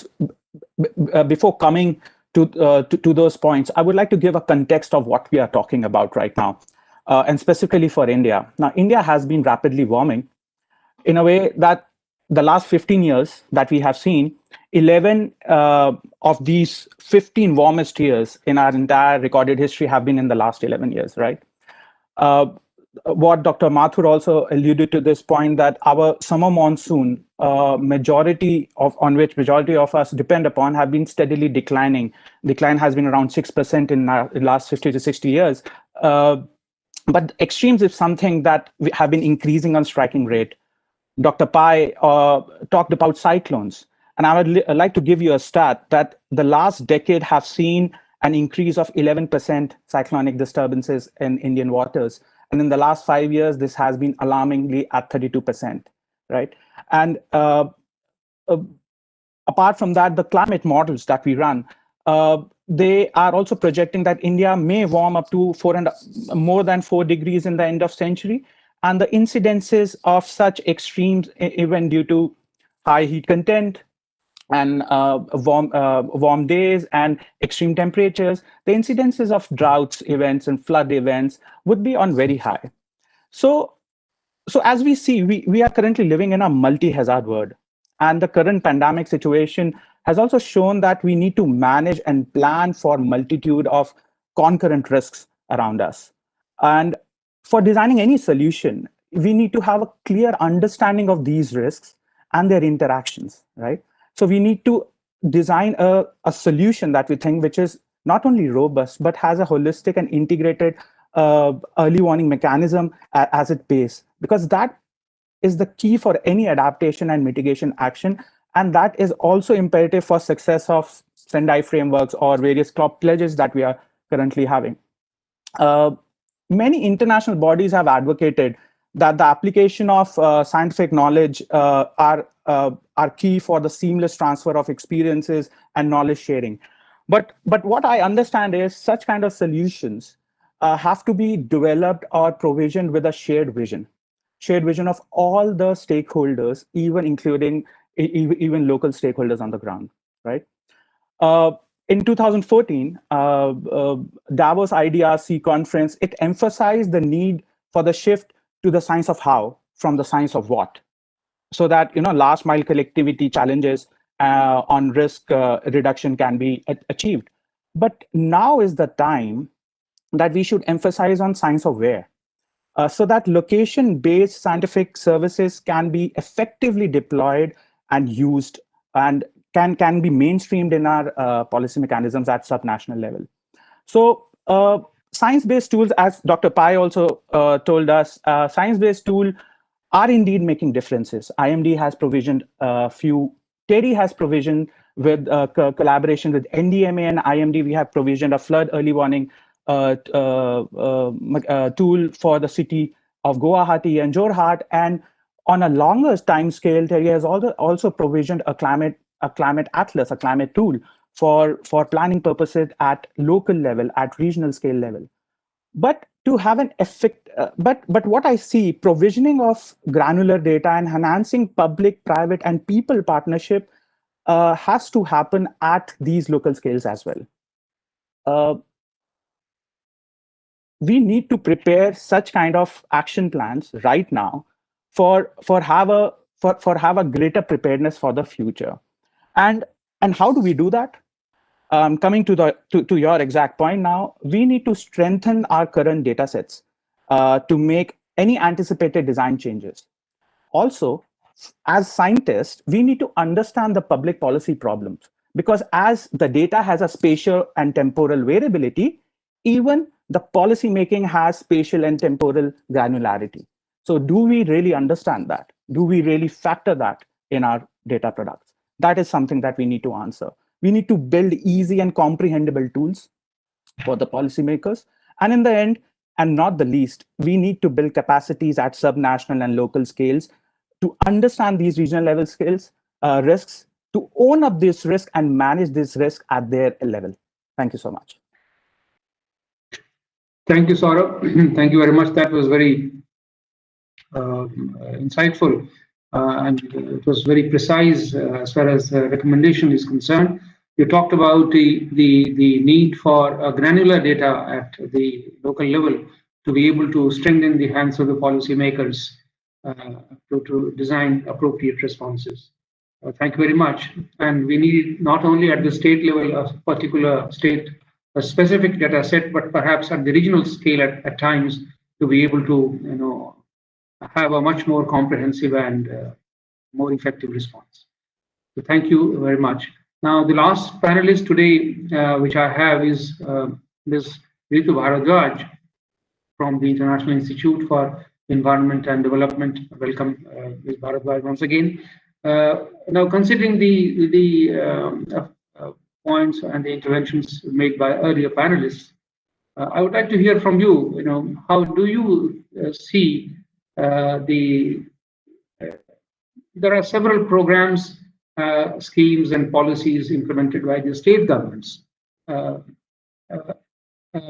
Speaker 13: coming to those points, I would like to give a context of what we are talking about right now, and specifically for India. Now, India has been rapidly warming in a way that the last 15 years that we have seen, 11 of these 15 warmest years in our entire recorded history have been in the last 11 years, right? What Dr. Mathur also alluded to this point, that our summer monsoon, majority of us depend upon, have been steadily declining. Decline has been around 6% in the last 50 to 60 years. But extremes is something that we have been increasing on striking rate. Dr. Pai talked about cyclones. And I would like to give you a stat that the last decade have seen an increase of 11% cyclonic disturbances in Indian waters. And in the last 5 years, this has been alarmingly at 32%, right? And apart from that, the climate models that we run, they are also projecting that India may warm up to more than 4 degrees in the end of century. And the incidences of such extremes, even due to high heat content and warm days and extreme temperatures, the incidences of droughts events and flood events would be on very high. So as we see, we are currently living in a multi-hazard world. And the current pandemic situation has also shown that we need to manage and plan for multitude of concurrent risks around us. And for designing any solution, we need to have a clear understanding of these risks and their interactions, right? So we need to design a solution that we think which is not only robust, but has a holistic and integrated early warning mechanism as its base, because that is the key for any adaptation and mitigation action. And that is also imperative for success of Sendai frameworks or various COP pledges that we are currently having. Many international bodies have advocated that the application of scientific knowledge are key for the seamless transfer of experiences and knowledge sharing. But what I understand is such kind of solutions have to be developed or provisioned with a shared vision of all the stakeholders, even including even local stakeholders on the ground, right? In 2014, Davos IDRC conference, it emphasized the need for the shift to the science of how from the science of what, so that last mile connectivity challenges on risk reduction can be achieved. But now is the time that we should emphasize on science of where, so that location-based scientific services can be effectively deployed and used, and can be mainstreamed in our policy mechanisms at subnational level. So science-based tools, as Dr. Pai also told us, science-based tools are indeed making differences. IMD has provisioned a few. TEDI has provisioned, with collaboration with NDMA and IMD, we have provisioned a flood early warning tool for the city of Guwahati and Jorhat. And on a longer time scale, TEDI has also provisioned a climate atlas, a climate tool for planning purposes at local level, at regional scale level. But to have an effect, but what I see, provisioning of granular data and enhancing public, private, and people partnership has to happen at these local scales as well. We need to prepare such kind of action plans right now for have a greater preparedness for the future. And how do we do that? Coming to your exact point now, we need to strengthen our current data sets to make any anticipated design changes. Also, as scientists, we need to understand the public policy problems, because as the data has a spatial and temporal variability, even the policy making has spatial and temporal granularity. So do we really understand that? Do we really factor that in our data products? That is something that we need to answer. We need to build easy and comprehensible tools for the policymakers. And in the end, and not the least, we need to build capacities at subnational and local scales to understand these regional level scales, risks, to own up this risk and manage this risk at their level. Thank you so much.
Speaker 11: Thank you, Saurabh. Thank you very much. That was very insightful, and it was very precise as far as the recommendation is concerned. You talked about the need for granular data at the local level to be able to strengthen the hands of the policymakers to design appropriate responses. Thank you very much. And we need not only at the state level a particular state, a specific data set, but perhaps at the regional scale at times to be able to have a much more comprehensive and more effective response. So thank you very much. Now, the last panelist today, which I have, is Ms. Ritu Bharadwaj from the International Institute for Environment and Development. Welcome, Ms. Bharadwaj, once again. Now, considering the points and the interventions made by earlier panelists, I would like to hear from you. How do you see there are several programs, schemes, and policies implemented by the state governments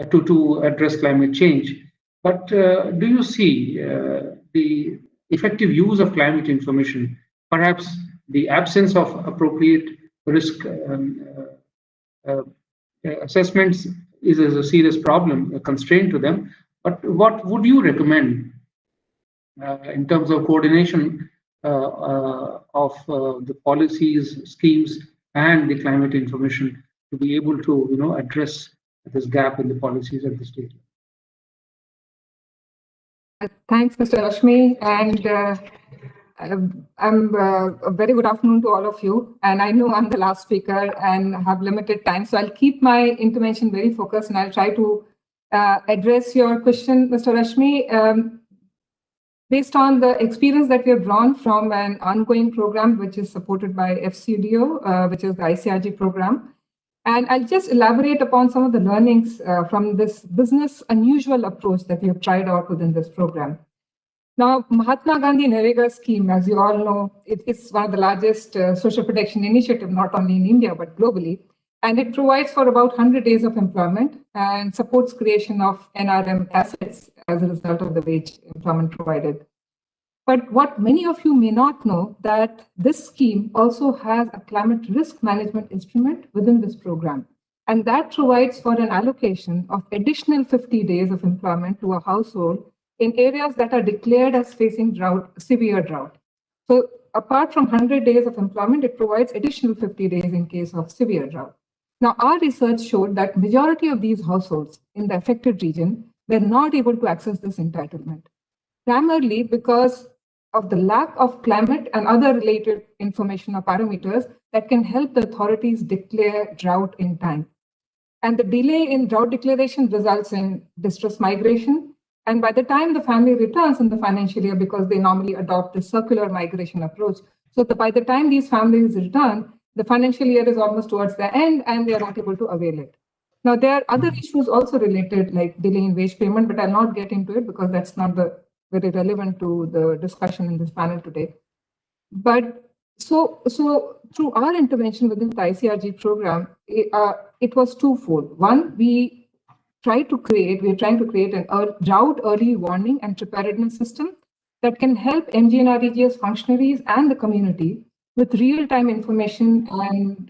Speaker 11: to address climate change. But do you see the effective use of climate information, perhaps the absence of appropriate risk assessments is a serious problem, a constraint to them? But what would you recommend in terms of coordination of the policies, schemes, and the climate information to be able to address this gap in the policies at the state level?
Speaker 14: Thanks, Mr. Rashmi, and a very good afternoon to all of you. And I know I'm the last speaker and have limited time, so I'll keep my intervention very focused, and I'll try to address your question, Mr. Rashmi. Based on the experience that we have drawn from an ongoing program, which is supported by FCDO, which is the ICRG program. And I'll just elaborate upon some of the learnings from this business unusual approach that we have tried out within this program. Now, Mahatma Gandhi Narega scheme, as you all know, it is one of the largest social protection initiative, not only in India, but globally. And it provides for about 100 days of employment and supports creation of NRM assets as a result of the wage employment provided. But what many of you may not know, that this scheme also has a climate risk management instrument within this program. And that provides for an allocation of additional 50 days of employment to a household in areas that are declared as facing drought, severe drought. So apart from 100 days of employment, it provides additional 50 days in case of severe drought. Now, our research showed that majority of these households in the affected region were not able to access this entitlement, primarily because of the lack of climate and other related information or parameters that can help the authorities declare drought in time. And the delay in drought declaration results in distress migration. And by the time the family returns in the financial year, because they normally adopt the circular migration approach, so that by the time these families return, the financial year is almost towards the end and they are not able to avail it. Now, there are other issues also related, like delay in wage payment, but I'll not get into it because that's not very relevant to the discussion in this panel today. But so through our intervention within the ICRG program, it was twofold. One, we're trying to create an drought early warning and preparedness system that can help MGNREGS functionaries and the community with real-time information and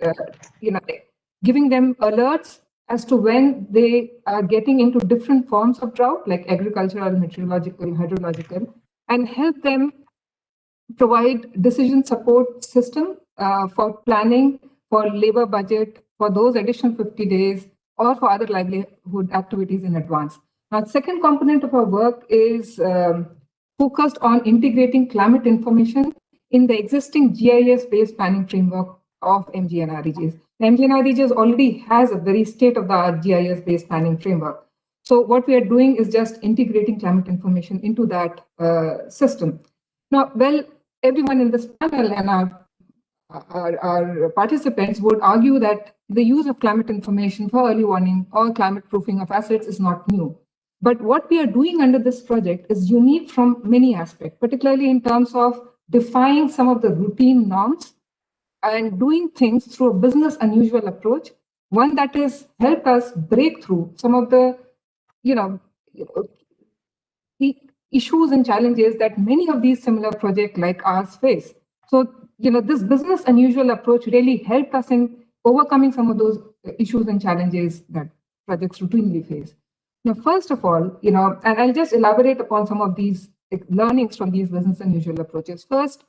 Speaker 14: giving them alerts as to when they are getting into different forms of drought, like agricultural, meteorological, hydrological, and help them provide decision support system for planning, for labor budget, for those additional 50 days, or for other livelihood activities in advance. Now, the second component of our work is focused on integrating climate information in the existing GIS-based planning framework of MGNREGs. MGNREGs already has a very state-of-the-art GIS-based planning framework. So what we are doing is just integrating climate information into that system. Now, well, everyone in this panel and our participants would argue that the use of climate information for early warning or climate proofing of assets is not new. But what we are doing under this project is unique from many aspects, particularly in terms of defying some of the routine norms and doing things through a business unusual approach, one that has helped us break through some of the, the issues and challenges that many of these similar projects like ours face. So, this business unusual approach really helped us in overcoming some of those issues and challenges that projects routinely face. Now, first of all, and I'll just elaborate upon some of these learnings from these business unusual approaches. First,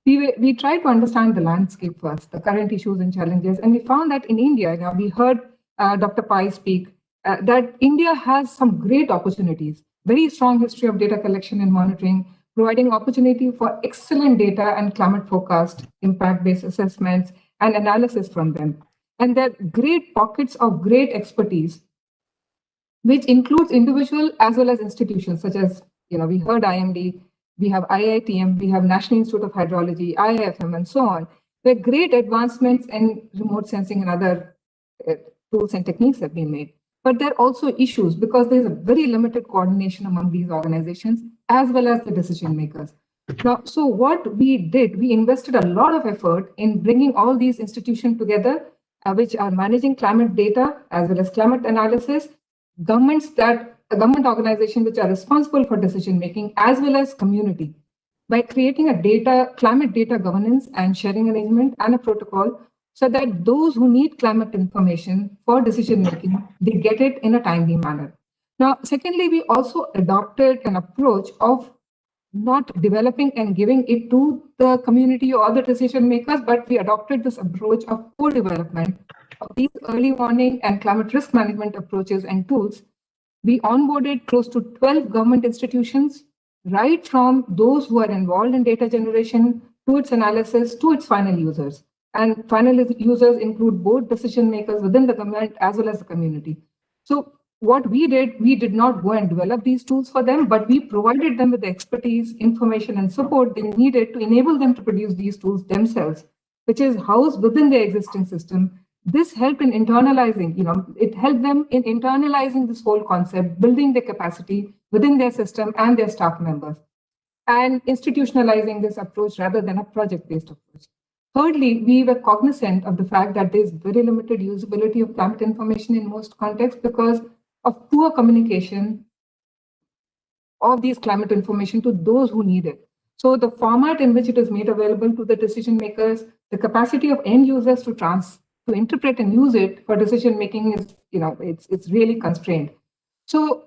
Speaker 14: we tried to understand the landscape first, the current issues and challenges, and we found that in India, now we heard Dr. Pai speak, that India has some great opportunities, very strong history of data collection and monitoring, providing opportunity for excellent data and climate forecast, impact-based assessments, and analysis from them. And there are great pockets of great expertise, which includes individual as well as institutions, such as, we heard IMD, we have IITM, we have National Institute of Hydrology, IIFM, and so on, where great advancements in remote sensing and other tools and techniques have been made. But there are also issues because there's a very limited coordination among these organizations as well as the decision makers. Now, so what we did, we invested a lot of effort in bringing all these institutions together, which are managing climate data as well as climate analysis, government organizations which are responsible for decision making, as well as community, by creating a climate data governance and sharing arrangement and a protocol, so that those who need climate information for decision making, they get it in a timely manner. Now, secondly, we also adopted an approach of not developing and giving it to the community or other decision makers, but we adopted this approach of co-development of these early warning and climate risk management approaches and tools. We onboarded close to 12 government institutions, right from those who are involved in data generation to its analysis to its final users. And final users include both decision makers within the government as well as the community. So what we did not go and develop these tools for them, but we provided them with the expertise, information, and support they needed to enable them to produce these tools themselves, which is housed within their existing system. This helped in internalizing, it helped them in internalizing this whole concept, building their capacity within their system and their staff members, and institutionalizing this approach rather than a project-based approach. Thirdly, we were cognizant of the fact that there's very limited usability of climate information in most contexts because of poor communication of these climate information to those who need it. So the format in which it is made available to the decision makers, the capacity of end users to interpret and use it for decision making is, it's really constrained. So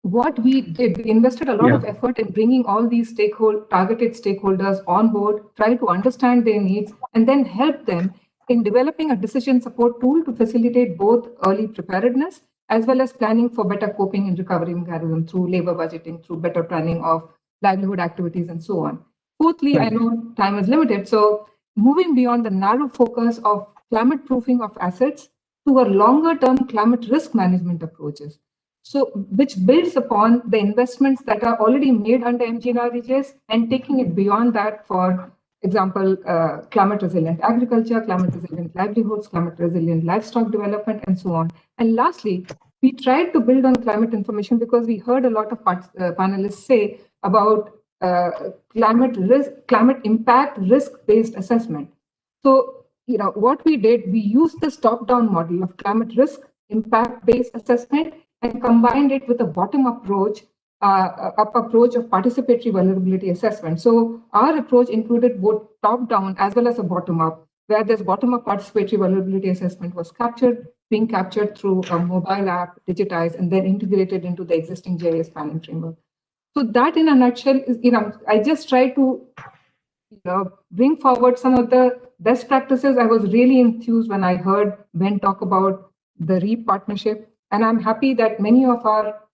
Speaker 14: what we did, we invested a lot of effort in bringing all these targeted stakeholders on board, try to understand their needs, and then help them in developing a decision support tool to facilitate both early preparedness as well as planning for better coping and recovery mechanism through labor budgeting, through better planning of livelihood activities, and so on. Fourthly, I know time is limited, so moving beyond the narrow focus of climate proofing of assets to a longer-term climate risk management approaches. So, which builds upon the investments that are already made under MGNREGs and taking it beyond that, for example, climate resilient agriculture, climate resilient livelihoods, climate resilient livestock development, and so on. And lastly, we tried to build on climate information because we heard a lot of panelists say about climate impact risk-based assessment. So, what we did, we used this top-down model of climate risk impact-based assessment and combined it with a bottom-up approach of participatory vulnerability assessment. So our approach included both top-down as well as a bottom-up, where this bottom-up participatory vulnerability assessment was being captured through a mobile app, digitized, and then integrated into the existing GIS planning framework. So that, in a nutshell, is, I just try to bring forward some of the best practices. I was really enthused when I heard Ben talk about the REAP partnership. And I'm happy that many of our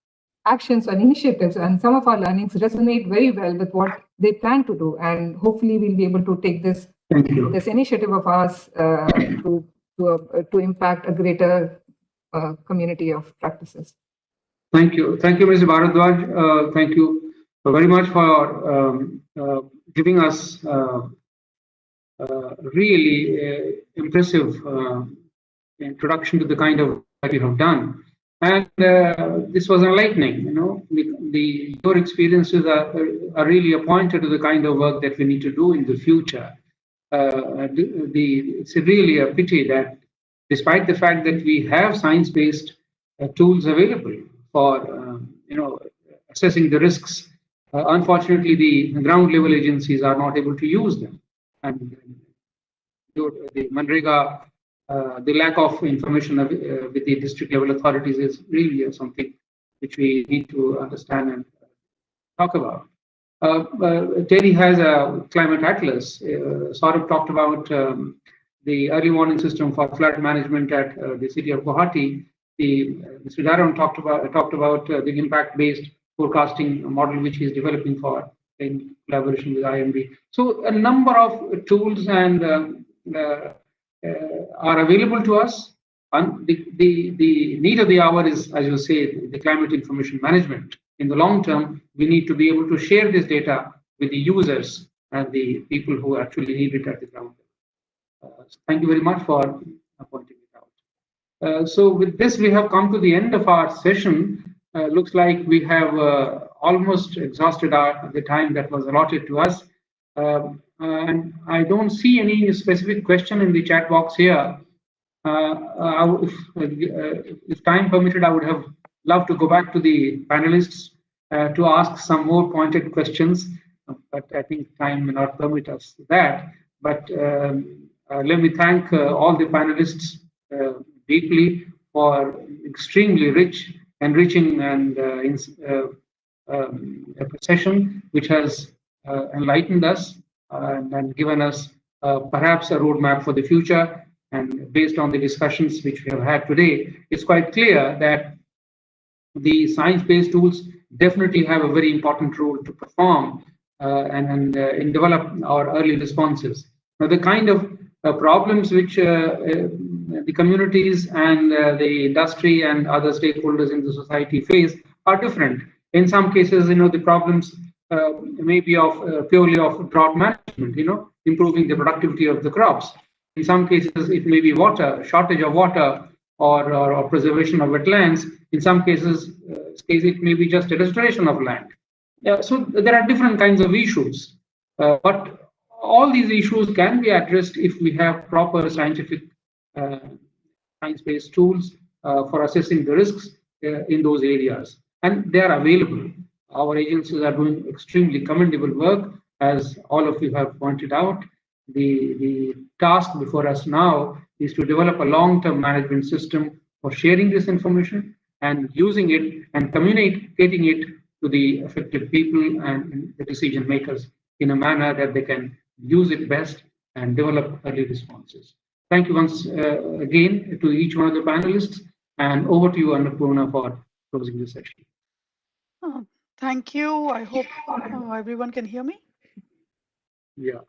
Speaker 14: actions and initiatives and some of our learnings resonate very well with what they plan to do. And hopefully we'll be able to take this initiative of ours to impact a greater community of practices.
Speaker 11: Thank you. Thank you, Mr. Bharadwaj. Thank you very much for giving us really impressive introduction to the kind of that you have done. And this was enlightening. Your experiences are really a pointer to the kind of work that we need to do in the future. It's really a pity that despite the fact that we have science-based tools available for assessing the risks, unfortunately the ground level agencies are not able to use them. And the Manrega, the lack of information with the district level authorities is really something which we need to understand and talk about. Terry has a climate atlas. Saurabh talked about the early warning system for flood management at the city of Guwahati. Mr. Daron talked about the impact-based forecasting model which he is developing for in collaboration with IMD. So a number of tools and are available to us. And the need of the hour is, as you say, the climate information management. In the long term, we need to be able to share this data with the users and the people who actually need it at the ground. So thank you very much for pointing it out. So with this, we have come to the end of our session. Looks like we have almost exhausted the time that was allotted to us. And I don't see any specific question in the chat box here. If time permitted, I would have loved to go back to the panelists to ask some more pointed questions, but I think time may not permit us that. But let me thank all the panelists deeply for extremely rich, enriching, and a session which has enlightened us and given us perhaps a roadmap for the future. And based on the discussions which we have had today, it's quite clear that the science-based tools definitely have a very important role to perform and in develop our early responses. Now, the kind of problems which the communities and the industry and other stakeholders in the society face are different. In some cases, the problems may be of purely of drought management, improving the productivity of the crops. In some cases, it may be water, shortage of water, or preservation of wetlands. In some cases, it may be just a restoration of land. So there are different kinds of issues, but all these issues can be addressed if we have proper science-based tools for assessing the risks in those areas, and they are available. Our agencies are doing extremely commendable work, as all of you have pointed out. The task before us now is to develop a long-term management system for sharing this information and using it and communicating it to the affected people and the decision makers in a manner that they can use it best and develop early responses. Thank you once again to each one of the panelists, and over to you, Annapurna, for closing the session.
Speaker 1: Thank you. I hope everyone can hear me.
Speaker 11: Yeah.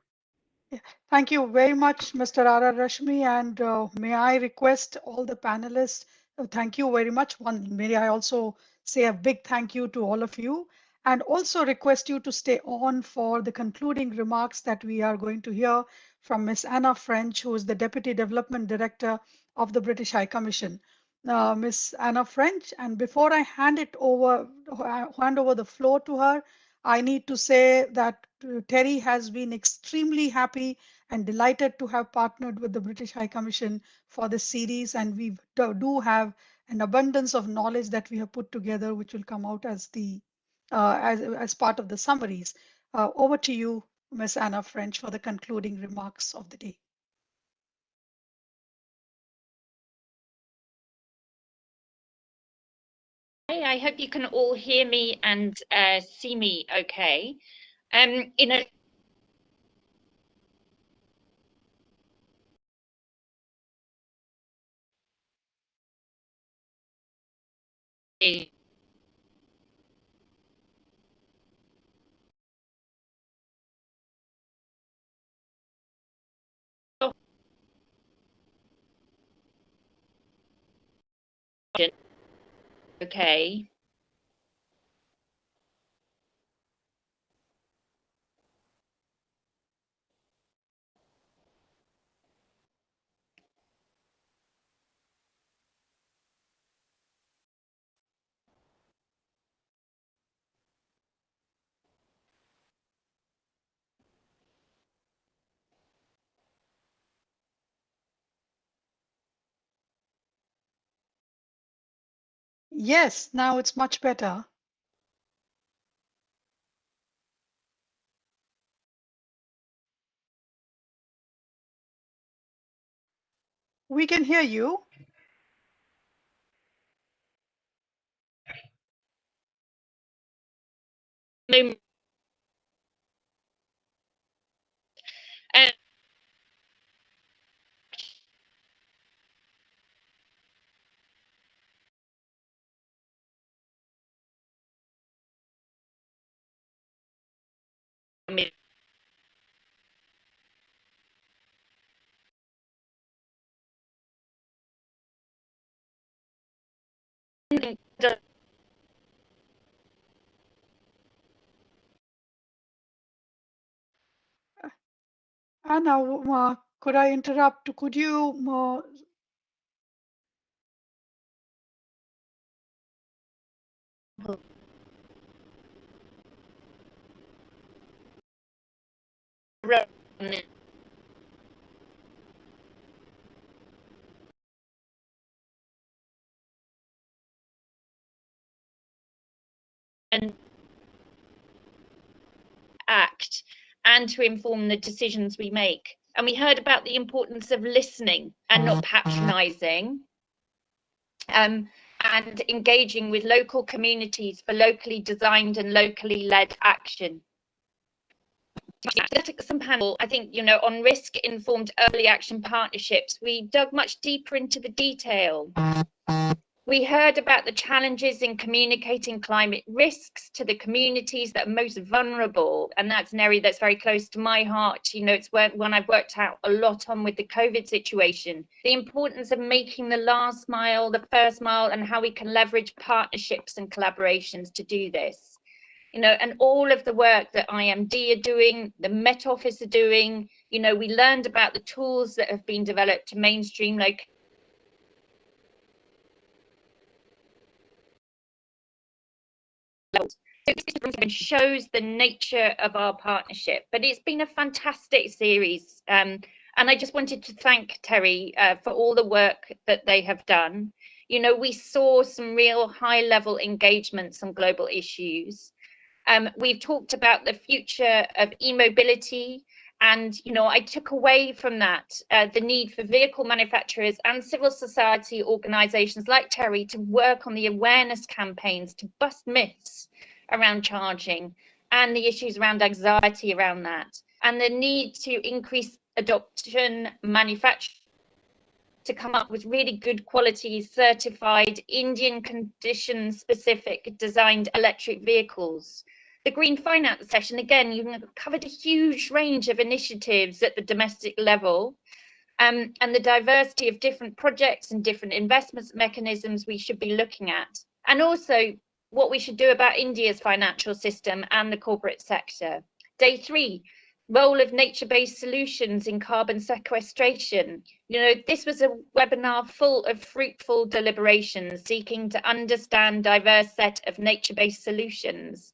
Speaker 1: Thank you very much, Mr. R.R. Rashmi, and may I request all the panelists, thank you very much. May I also say a big thank you to all of you, and also request you to stay on for the concluding remarks that we are going to hear from Ms. Anna French, who is the Deputy Development Director of the British High Commission. Ms. Anna French, and before I hand over the floor to her, I need to say that Terry has been extremely happy and delighted to have partnered with the British High Commission for this series, and we do have an abundance of knowledge that we have put together, which will come out as the as part of the summaries. Over to you, Ms. Anna French, for the concluding remarks of the day.
Speaker 15: I hope you can all hear me and see me okay. In a okay.
Speaker 1: Yes, now it's much better. We can hear you. Anna, could I interrupt? Could you
Speaker 15: and act and to inform the decisions we make. And we heard about the importance of listening and not patronizing, and engaging with local communities for locally designed and locally led action. Some panel, I think, on risk-informed early action partnerships, we dug much deeper into the detail. We heard about the challenges in communicating climate risks to the communities that are most vulnerable, and that's an area that's very close to my heart. It's one I've worked out a lot on with the COVID situation. The importance of making the last mile, the first mile, and how we can leverage partnerships and collaborations to do this. And all of the work that IMD are doing, the Met Office are doing, we learned about the tools that have been developed to mainstream and shows the nature of our partnership. But it's been a fantastic series, and I just wanted to thank Terry for all the work that they have done. We saw some real high-level engagements on global issues. We've talked about the future of e-mobility And, you know, I took away from that the need for vehicle manufacturers and civil society organizations like Terry to work on the awareness campaigns to bust myths around charging and the issues around anxiety around that, and the need to increase adoption, manufacture, to come up with really good quality, certified, Indian condition specific designed electric vehicles. The green finance session, again, you covered a huge range of initiatives at the domestic level, and the diversity of different projects and different investment mechanisms we should be looking at. And also what we should do about India's financial system and the corporate sector. Day 3, role of nature-based solutions in carbon sequestration. You know, this was a webinar full of fruitful deliberations seeking to understand diverse set of nature-based solutions.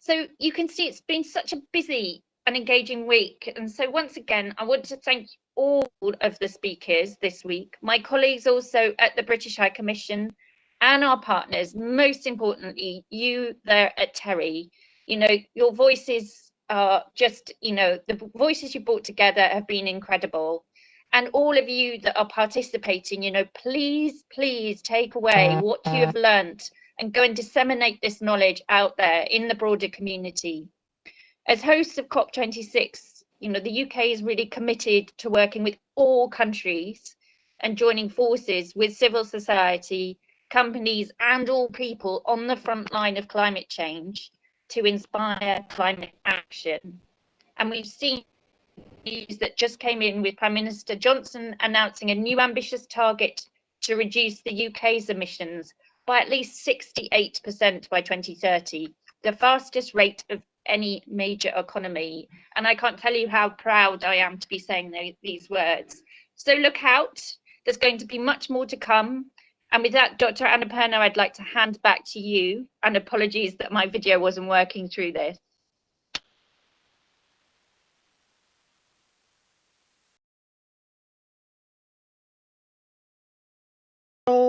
Speaker 15: So you can see it's been such a busy and engaging week. And so once again, I want to thank all of the speakers this week, my colleagues also at the British High Commission and our partners, most importantly, you there at Terry. You know, your voices are just, you know, the voices you brought together have been incredible. And all of you that are participating, you know, please, please take away what you have learnt and go and disseminate this knowledge out there in the broader community. As hosts of COP26, you know, the UK is really committed to working with all countries and joining forces with civil society, companies and all people on the front line of climate change to inspire climate action. And we've seen news that just came in with Prime Minister Johnson announcing a new ambitious target to reduce the UK's emissions by at least 68% by 2030, the fastest rate of any major economy. And I can't tell you how proud I am to be saying these words. So look out, there's going to be much more to come. And with that, Dr. Annapurna, I'd like to hand back to you, and apologies that my video wasn't working through this.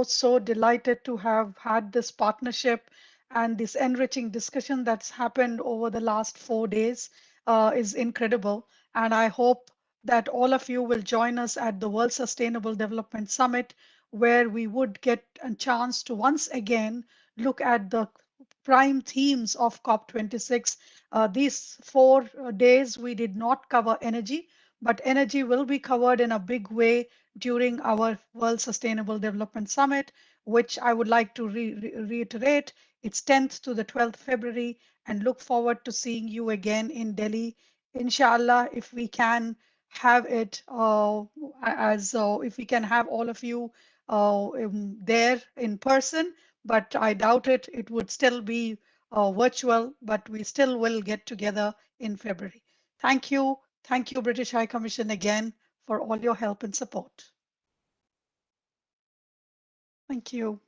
Speaker 1: So delighted to have had this partnership and this enriching discussion that's happened over the last 4 days is incredible. And I hope that all of you will join us at the World Sustainable Development Summit, where we would get a chance to once again look at the prime themes of COP26. These 4 days, we did not cover energy, but energy will be covered in a big way during our World Sustainable Development Summit, which I would like to reiterate. It's 10th to the 12th February, and look forward to seeing you again in Delhi. Inshallah, if we can have it if we can have all of you there in person, but I doubt it. It would still be virtual, but we still will get together in February. Thank you. Thank you, British High Commission, again for all your help and support. Thank you.